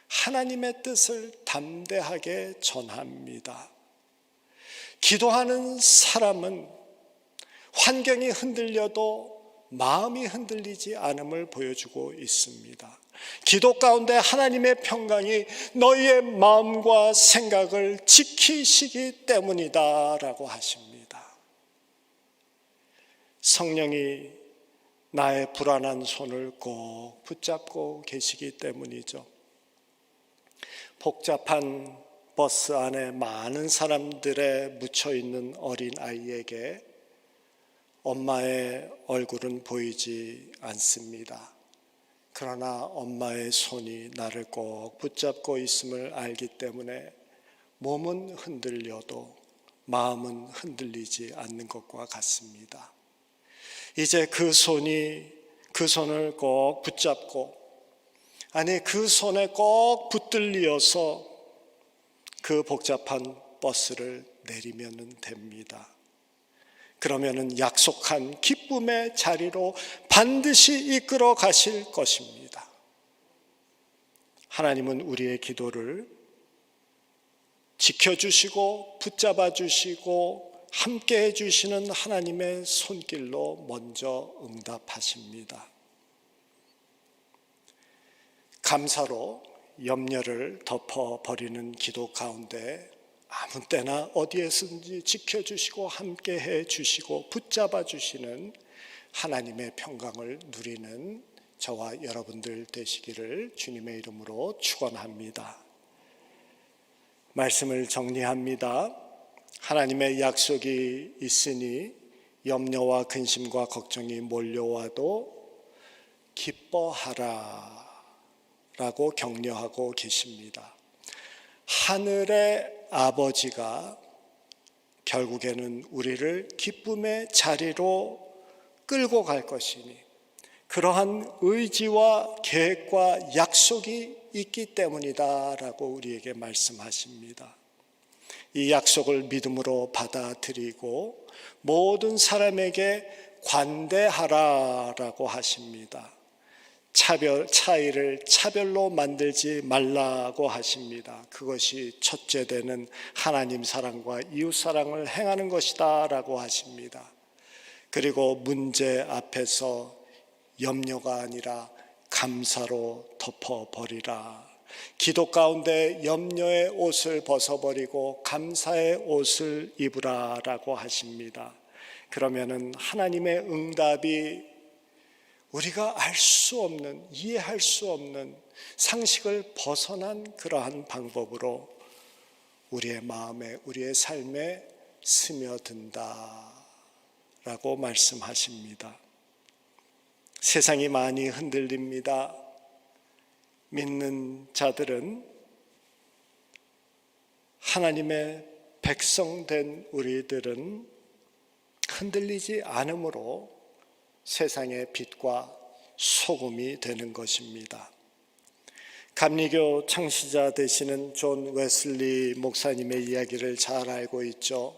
하나님의 뜻을 담대하게 전합니다. 기도하는 사람은 환경이 흔들려도 마음이 흔들리지 않음을 보여주고 있습니다. 기도 가운데 하나님의 평강이 너희의 마음과 생각을 지키시기 때문이다 라고 하십니다. 성령이 나의 불안한 손을 꼭 붙잡고 계시기 때문이죠. 복잡한 버스 안에 많은 사람들에 묻혀있는 어린아이에게 엄마의 얼굴은 보이지 않습니다. 그러나 엄마의 손이 나를 꼭 붙잡고 있음을 알기 때문에 몸은 흔들려도 마음은 흔들리지 않는 것과 같습니다. 이제 그 손을 꼭 붙잡고, 아니 그 손에 꼭 붙들려서 그 복잡한 버스를 내리면 됩니다. 그러면은 약속한 기쁨의 자리로 반드시 이끌어 가실 것입니다. 하나님은 우리의 기도를 지켜주시고 붙잡아 주시고 함께 해주시는 하나님의 손길로 먼저 응답하십니다. 감사로 염려를 덮어버리는 기도 가운데 아무 때나 어디에서든지 지켜주시고 함께 해주시고 붙잡아 주시는 하나님의 평강을 누리는 저와 여러분들 되시기를 주님의 이름으로 축원합니다. 말씀을 정리합니다. 하나님의 약속이 있으니 염려와 근심과 걱정이 몰려와도 기뻐하라 라고 격려하고 계십니다. 하늘의 아버지가 결국에는 우리를 기쁨의 자리로 끌고 갈 것이니 그러한 의지와 계획과 약속이 있기 때문이다 라고 우리에게 말씀하십니다. 이 약속을 믿음으로 받아들이고 모든 사람에게 관대하라 라고 하십니다. 차이를 차별로 만들지 말라고 하십니다. 그것이 첫째 되는 하나님 사랑과 이웃 사랑을 행하는 것이다 라고 하십니다. 그리고 문제 앞에서 염려가 아니라 감사로 덮어버리라. 기도 가운데 염려의 옷을 벗어버리고 감사의 옷을 입으라 라고 하십니다. 그러면은 하나님의 응답이 우리가 알 수 없는, 이해할 수 없는 상식을 벗어난 그러한 방법으로 우리의 마음에, 우리의 삶에 스며든다 라고 말씀하십니다. 세상이 많이 흔들립니다. 믿는 자들은 하나님의 백성된 우리들은 흔들리지 않으므로 세상의 빛과 소금이 되는 것입니다. 감리교 창시자 되시는 존 웨슬리 목사님의 이야기를 잘 알고 있죠.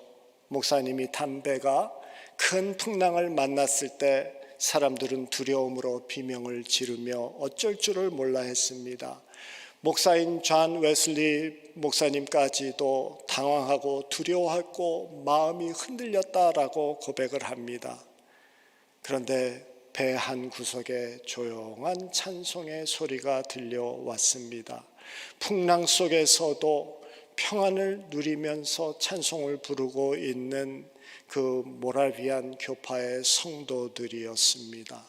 목사님이 담배가 큰 풍랑을 만났을 때 사람들은 두려움으로 비명을 지르며 어쩔 줄을 몰라 했습니다. 목사인 존 웨슬리 목사님까지도 당황하고 두려워하고 마음이 흔들렸다라고 고백을 합니다. 그런데 배 한 구석에 조용한 찬송의 소리가 들려왔습니다. 풍랑 속에서도 평안을 누리면서 찬송을 부르고 있는 그 모라비안 교파의 성도들이었습니다.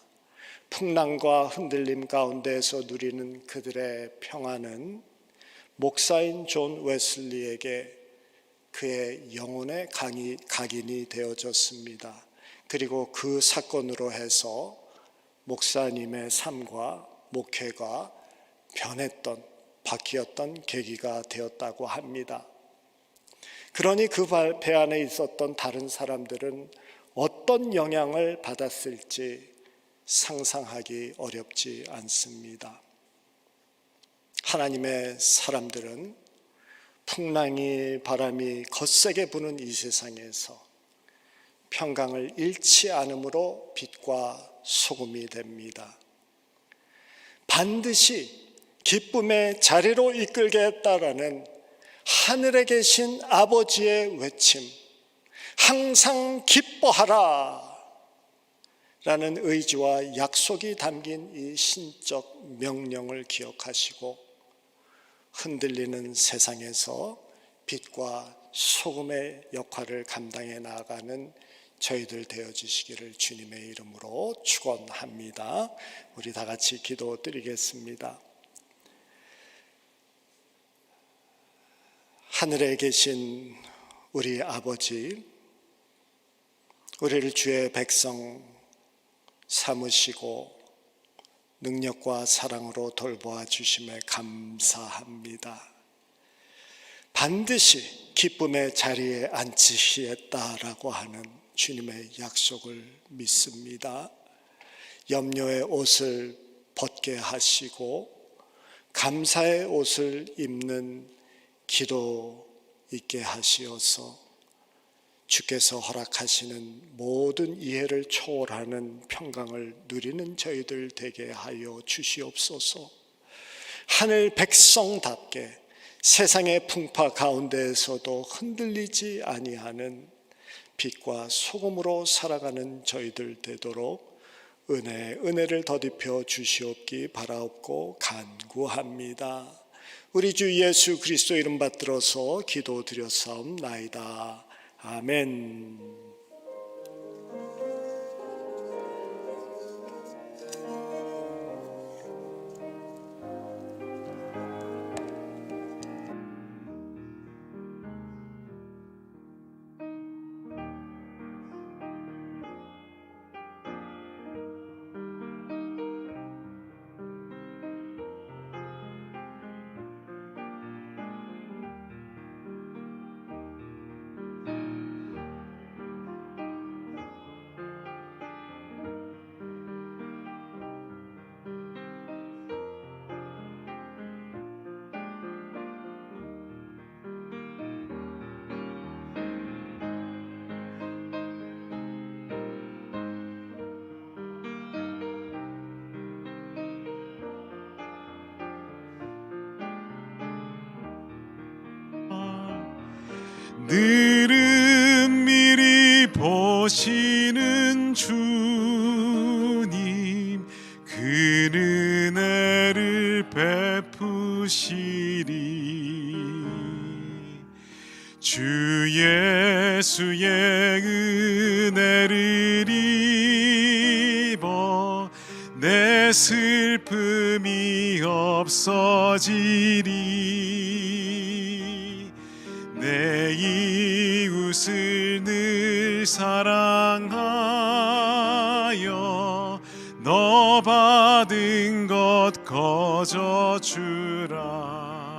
풍랑과 흔들림 가운데에서 누리는 그들의 평안은 목사인 존 웨슬리에게 그의 영혼의 각인이 되어졌습니다. 그리고 그 사건으로 해서 목사님의 삶과 목회가 변했던, 바뀌었던 계기가 되었다고 합니다. 그러니 그 배 안에 있었던 다른 사람들은 어떤 영향을 받았을지 상상하기 어렵지 않습니다. 하나님의 사람들은 풍랑이 바람이 거세게 부는 이 세상에서 평강을 잃지 않음으로 빛과 소금이 됩니다. 반드시 기쁨의 자리로 이끌겠다라는 하늘에 계신 아버지의 외침, 항상 기뻐하라 라는 의지와 약속이 담긴 이 신적 명령을 기억하시고 흔들리는 세상에서 빛과 소금의 역할을 감당해 나아가는 저희들 되어주시기를 주님의 이름으로 축원합니다. 우리 다 같이 기도드리겠습니다. 하늘에 계신 우리 아버지, 우리를 주의 백성 삼으시고 능력과 사랑으로 돌보아 주심에 감사합니다. 반드시 기쁨의 자리에 앉히시겠다라고 하는 주님의 약속을 믿습니다. 염려의 옷을 벗게 하시고 감사의 옷을 입는 기도 있게 하시어서 주께서 허락하시는 모든 이해를 초월하는 평강을 누리는 저희들 되게 하여 주시옵소서. 하늘 백성답게 세상의 풍파 가운데에서도 흔들리지 아니하는 빛과 소금으로 살아가는 저희들 되도록 은혜를 더딥혀 주시옵기 바라옵고 간구합니다. 우리 주 예수 그리스도 이름 받들어서 기도드렸사옵나이다. 아멘. 늘은 미리 보시는 주님, 그 은혜를 베푸시리. 주 예수의 은혜를 입어 내 슬픔이 없어지리. 내 이웃을 늘 사랑하여 너 받은 것 거저 주라. 주 예수께 조용히 나가 내 마음을 쏟아놓으라.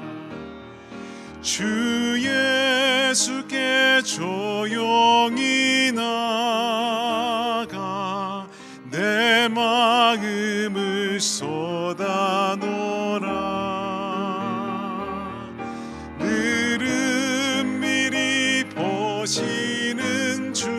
늘은 미리 보시는 주님, 그 은혜를 베푸시리. 주 예수의 은혜를 입어 내 슬픔이 없어지리. 내 이웃을 늘 사랑하여 너 받은 것 거저 주라. 주 예수께 조용히 나가 내 마음을 쏟아놓으라. 늘은 미리 보시는 주님, 그 은혜를 베푸시리. 주 예수의 은혜를 입어 내 슬픔이 없어지리. 내 이웃을 늘 사랑하여 너 받은 것 거저 주라. 주 예수께 조용히 나가 내 마음을 쏟아놓으라. 늘은 미리 보시는 주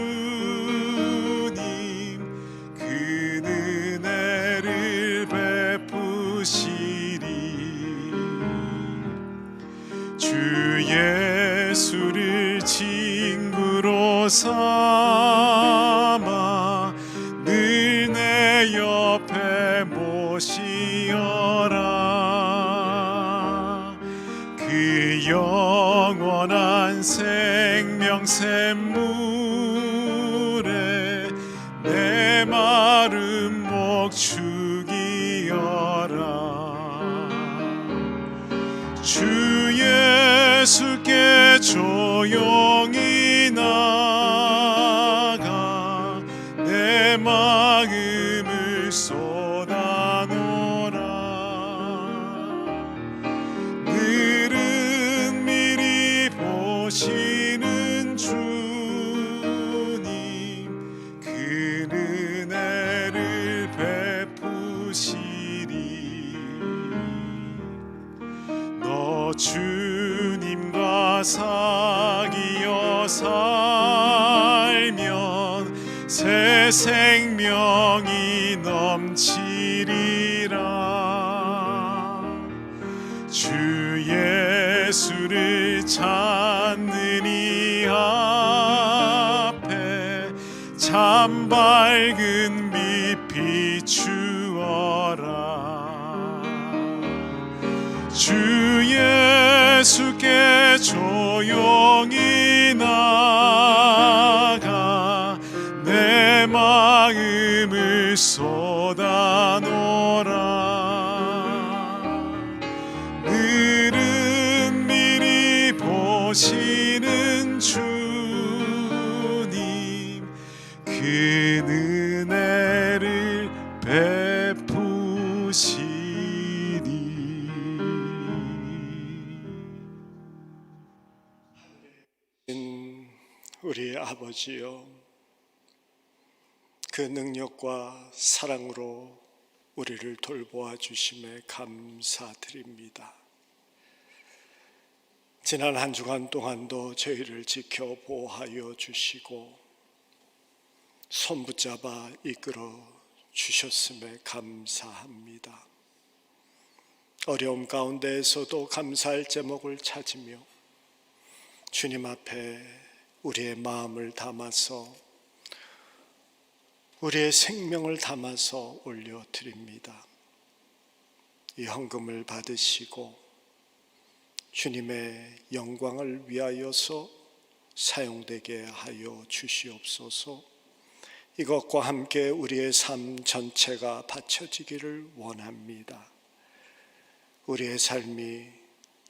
삼아 늘 내 옆에 모시어라. 그 영원한 생명 샘물에 내 마른 목 죽이어라. 주 예수께 조용히 나가 내 마음을 쏟아놓으라. 늘은 미리 보시는 주님 그 은혜를 베푸시리. 너 주님과 사귀어 살면 새 생명이 넘치리라. 주 예수를 찾는 이 앞에 참 밝은 빛 비추어라. 주 예수께 조용히 나가 내 마음을 쏟아놓으라. 늘은 미리 보시는 주님 그 은혜를 베푸시리. 우리 아버지여, 그 능력과 사랑으로 우리를 돌보아 주심에 감사드립니다. 지난 한 주간 동안도 저희를 지켜 보호하여 주시고 손 붙잡아 이끌어 주셨음에 감사합니다. 어려움 가운데에서도 감사할 제목을 찾으며 주님 앞에 우리의 마음을 담아서 우리의 생명을 담아서 올려드립니다. 이 헌금을 받으시고 주님의 영광을 위하여서 사용되게 하여 주시옵소서. 이것과 함께 우리의 삶 전체가 바쳐지기를 원합니다. 우리의 삶이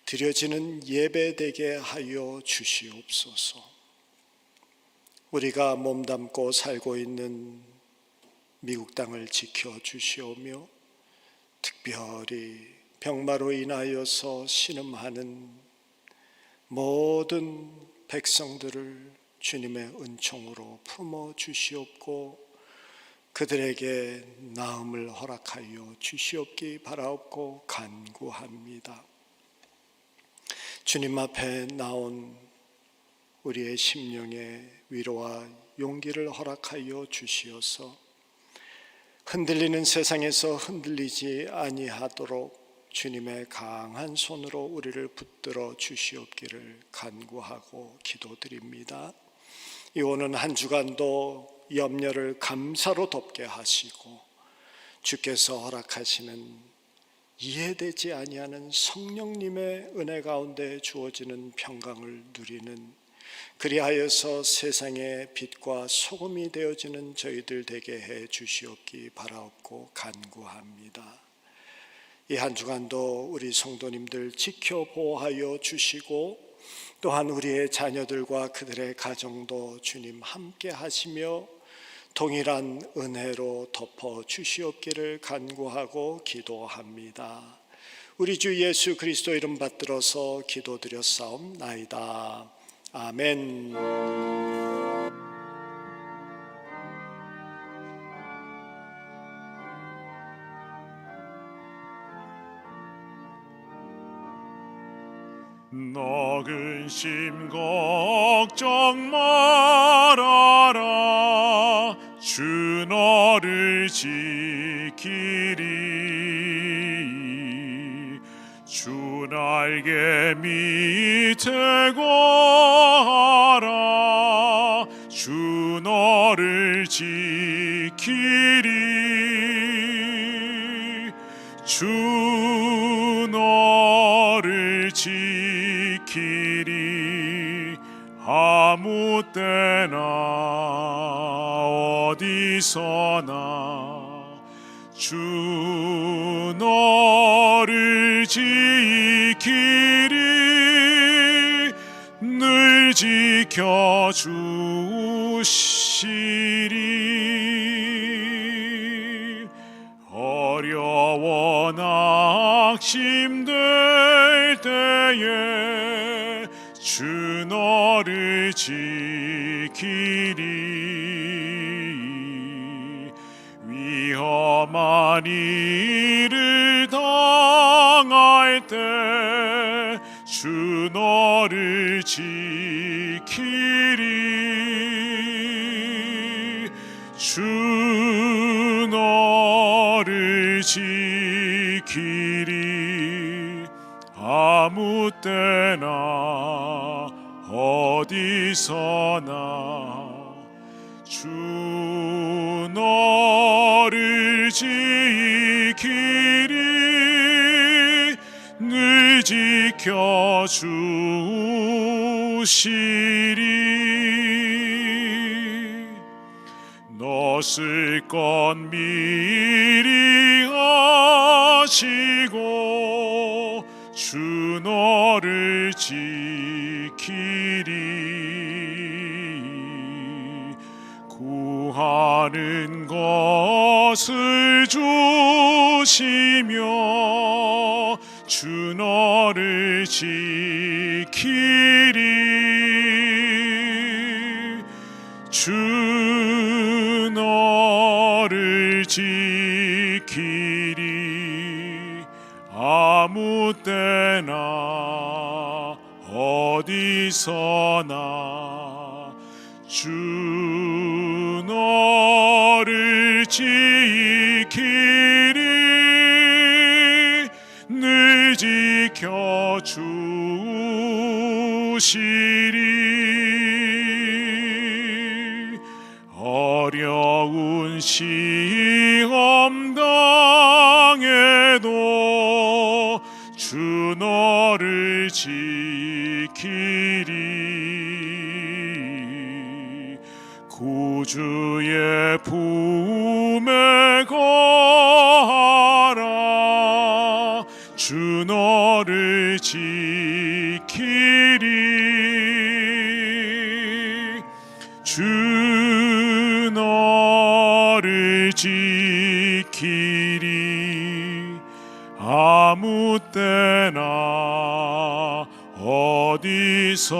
드려지는 예배되게 하여 주시옵소서. 우리가 몸담고 살고 있는 미국 땅을 지켜주시오며 특별히 병마로 인하여서 신음하는 모든 백성들을 주님의 은총으로 품어주시옵고 그들에게 나음을 허락하여 주시옵기 바라옵고 간구합니다. 주님 앞에 나온 우리의 심령에 위로와 용기를 허락하여 주시어서 흔들리는 세상에서 흔들리지 아니하도록 주님의 강한 손으로 우리를 붙들어 주시옵기를 간구하고 기도드립니다. 이 오는 한 주간도 염려를 감사로 덮게 하시고 주께서 허락하시는 이해되지 아니하는 성령님의 은혜 가운데 주어지는 평강을 누리는, 그리하여서 세상의 빛과 소금이 되어지는 저희들 되게 해 주시옵기 바라옵고 간구합니다. 이 한 주간도 우리 성도님들 지켜 보호하여 주시고 또한 우리의 자녀들과 그들의 가정도 주님 함께 하시며 동일한 은혜로 덮어 주시옵기를 간구하고 기도합니다. 우리 주 예수 그리스도 이름 받들어서 기도드렸사옵나이다. 아멘. 너 근심 걱정 말아라. 주 너를 지키리. 주 날개 밑에 거하라. 아무 때나 어디서나 주 너를 지키리 늘 지켜주시리 어려워 낙심될 때에 주 너를 지키리 위험한 일을 당할 때 주 너를 지키리 주 너를 지키리 아무 때나 어디서나 주 너를 지키리 늘 지켜주시리 너 쓸 건 미리 하시고 주 너를 지키리 구하는 것을 주시며 주 너를 지키리 주 너를 지키리 아무 때나 어디서나 주 너를 지키리 늘 지켜주시리 어려운 시험 당해도 주 너를 지키리 구주의 품에 거하라 주 너를 지키리 주 너를 지키리 아무 때나 어디서나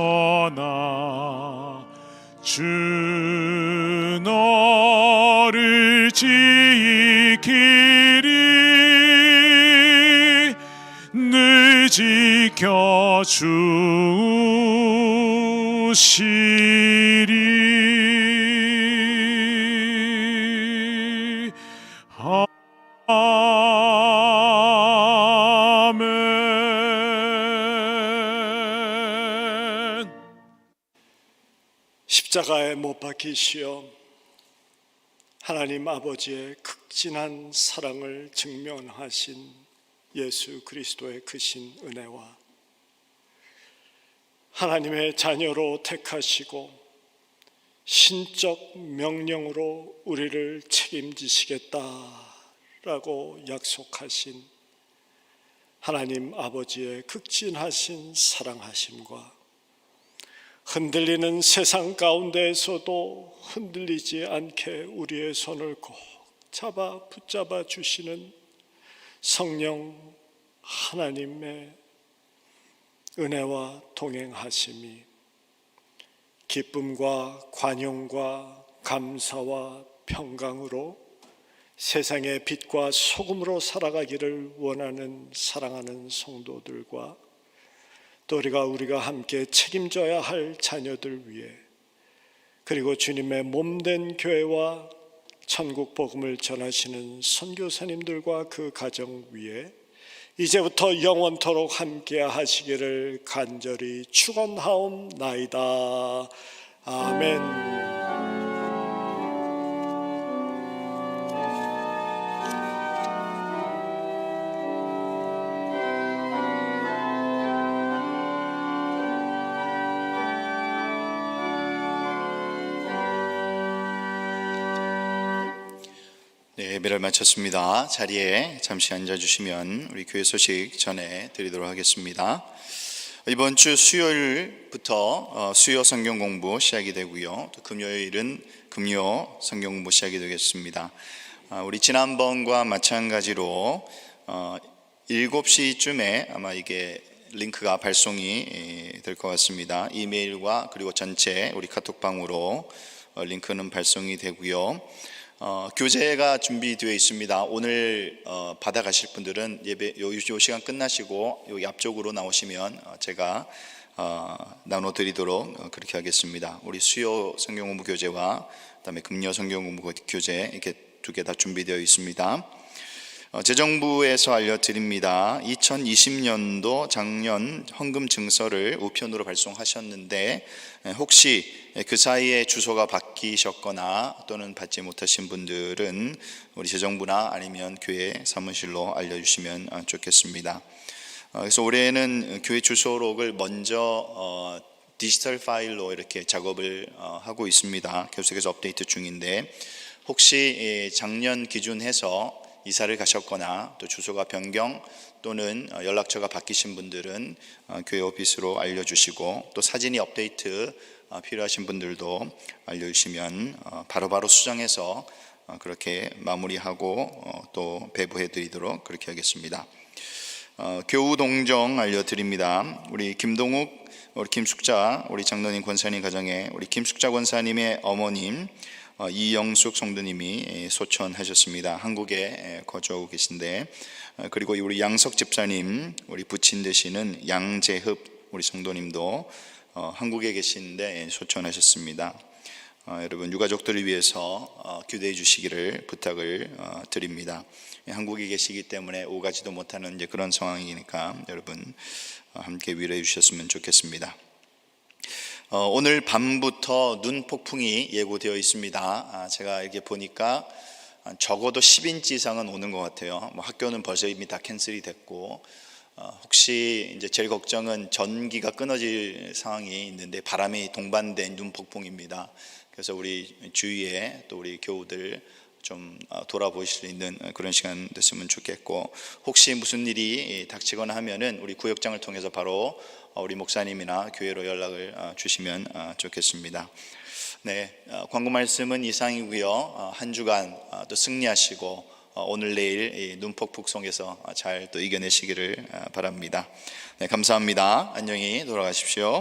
주 너를 지키리 늘 지켜주시리 아멘. 십자가에 못 박히시어 하나님 아버지의 극진한 사랑을 증명하신 예수 그리스도의 크신 은혜와 하나님의 자녀로 택하시고 신적 명령으로 우리를 책임지시겠다라고 약속하신 하나님 아버지의 극진하신 사랑하심과 흔들리는 세상 가운데에서도 흔들리지 않게 우리의 손을 꼭 붙잡아 주시는 성령 하나님의 은혜와 동행하심이 기쁨과 관용과 감사와 평강으로 세상의 빛과 소금으로 살아가기를 원하는 사랑하는 성도들과 또 우리가 함께 책임져야 할 자녀들 위해 그리고 주님의 몸된 교회와 천국 복음을 전하시는 선교사님들과 그 가정 위에 이제부터 영원토록 함께 하시기를 간절히 축원하옵나이다. 아멘. 네, 예배를 마쳤습니다. 자리에 잠시 앉아주시면 우리 교회 소식 전해드리도록 하겠습니다. 이번 주 수요일부터 수요 성경 공부 시작이 되고요. 또 금요일은 금요 성경 공부 시작이 되겠습니다. 우리 지난번과 마찬가지로 7시쯤에 아마 이게 링크가 발송이 될 것 같습니다. 이메일과 그리고 전체 우리 카톡방으로 링크는 발송이 되고요. 교재가 준비되어 있습니다. 오늘 받아가실 분들은 예배 요 시간 끝나시고 여기 앞쪽으로 나오시면 제가 나눠드리도록 그렇게 하겠습니다. 우리 수요 성경공부 교재와 그다음에 금요 성경공부 교재 이렇게 두 개 다 준비되어 있습니다. 재정부에서 알려드립니다. 2020년도 작년 헌금 증서를 우편으로 발송하셨는데 혹시 그 사이에 주소가 바뀌셨거나 또는 받지 못하신 분들은 우리 재정부나 아니면 교회 사무실로 알려주시면 좋겠습니다. 그래서 올해는 교회 주소록을 먼저 디지털 파일로 이렇게 작업을 하고 있습니다. 계속해서 업데이트 중인데 혹시 작년 기준해서 이사를 가셨거나 또 주소가 변경 또는 연락처가 바뀌신 분들은 교회 오피스로 알려주시고 또 사진이 업데이트 필요하신 분들도 알려주시면 바로바로 수정해서 그렇게 마무리하고 또 배부해 드리도록 그렇게 하겠습니다. 교우 동정 알려드립니다. 우리 김동욱, 우리 김숙자, 우리 장로님 권사님 가정에 우리 김숙자 권사님의 어머님 이영숙 성도님이 소천하셨습니다. 한국에 거주하고 계신데, 그리고 우리 양석 집사님, 우리 부친 되시는 양재흡 우리 성도님도 한국에 계신데 소천하셨습니다. 여러분 유가족들을 위해서 기도해 주시기를 부탁을 드립니다. 한국에 계시기 때문에 오가지도 못하는 이제 그런 상황이니까 여러분 함께 위로해 주셨으면 좋겠습니다. 오늘 밤부터 눈 폭풍이 예고되어 있습니다. 제가 이렇게 보니까 적어도 10인치 이상은 오는 것 같아요. 학교는 벌써 이미 다 캔슬이 됐고, 혹시 이제 제일 걱정은 전기가 끊어질 상황이 있는데 바람이 동반된 눈 폭풍입니다. 그래서 우리 주위에 또 우리 교우들 좀 돌아보실 수 있는 그런 시간 됐으면 좋겠고, 혹시 무슨 일이 닥치거나 하면은 우리 구역장을 통해서 바로 우리 목사님이나 교회로 연락을 주시면 좋겠습니다. 네, 광고 말씀은 이상이고요. 한 주간 또 승리하시고 오늘 내일 눈폭풍성에서 잘 또 이겨내시기를 바랍니다. 네, 감사합니다. 안녕히 돌아가십시오.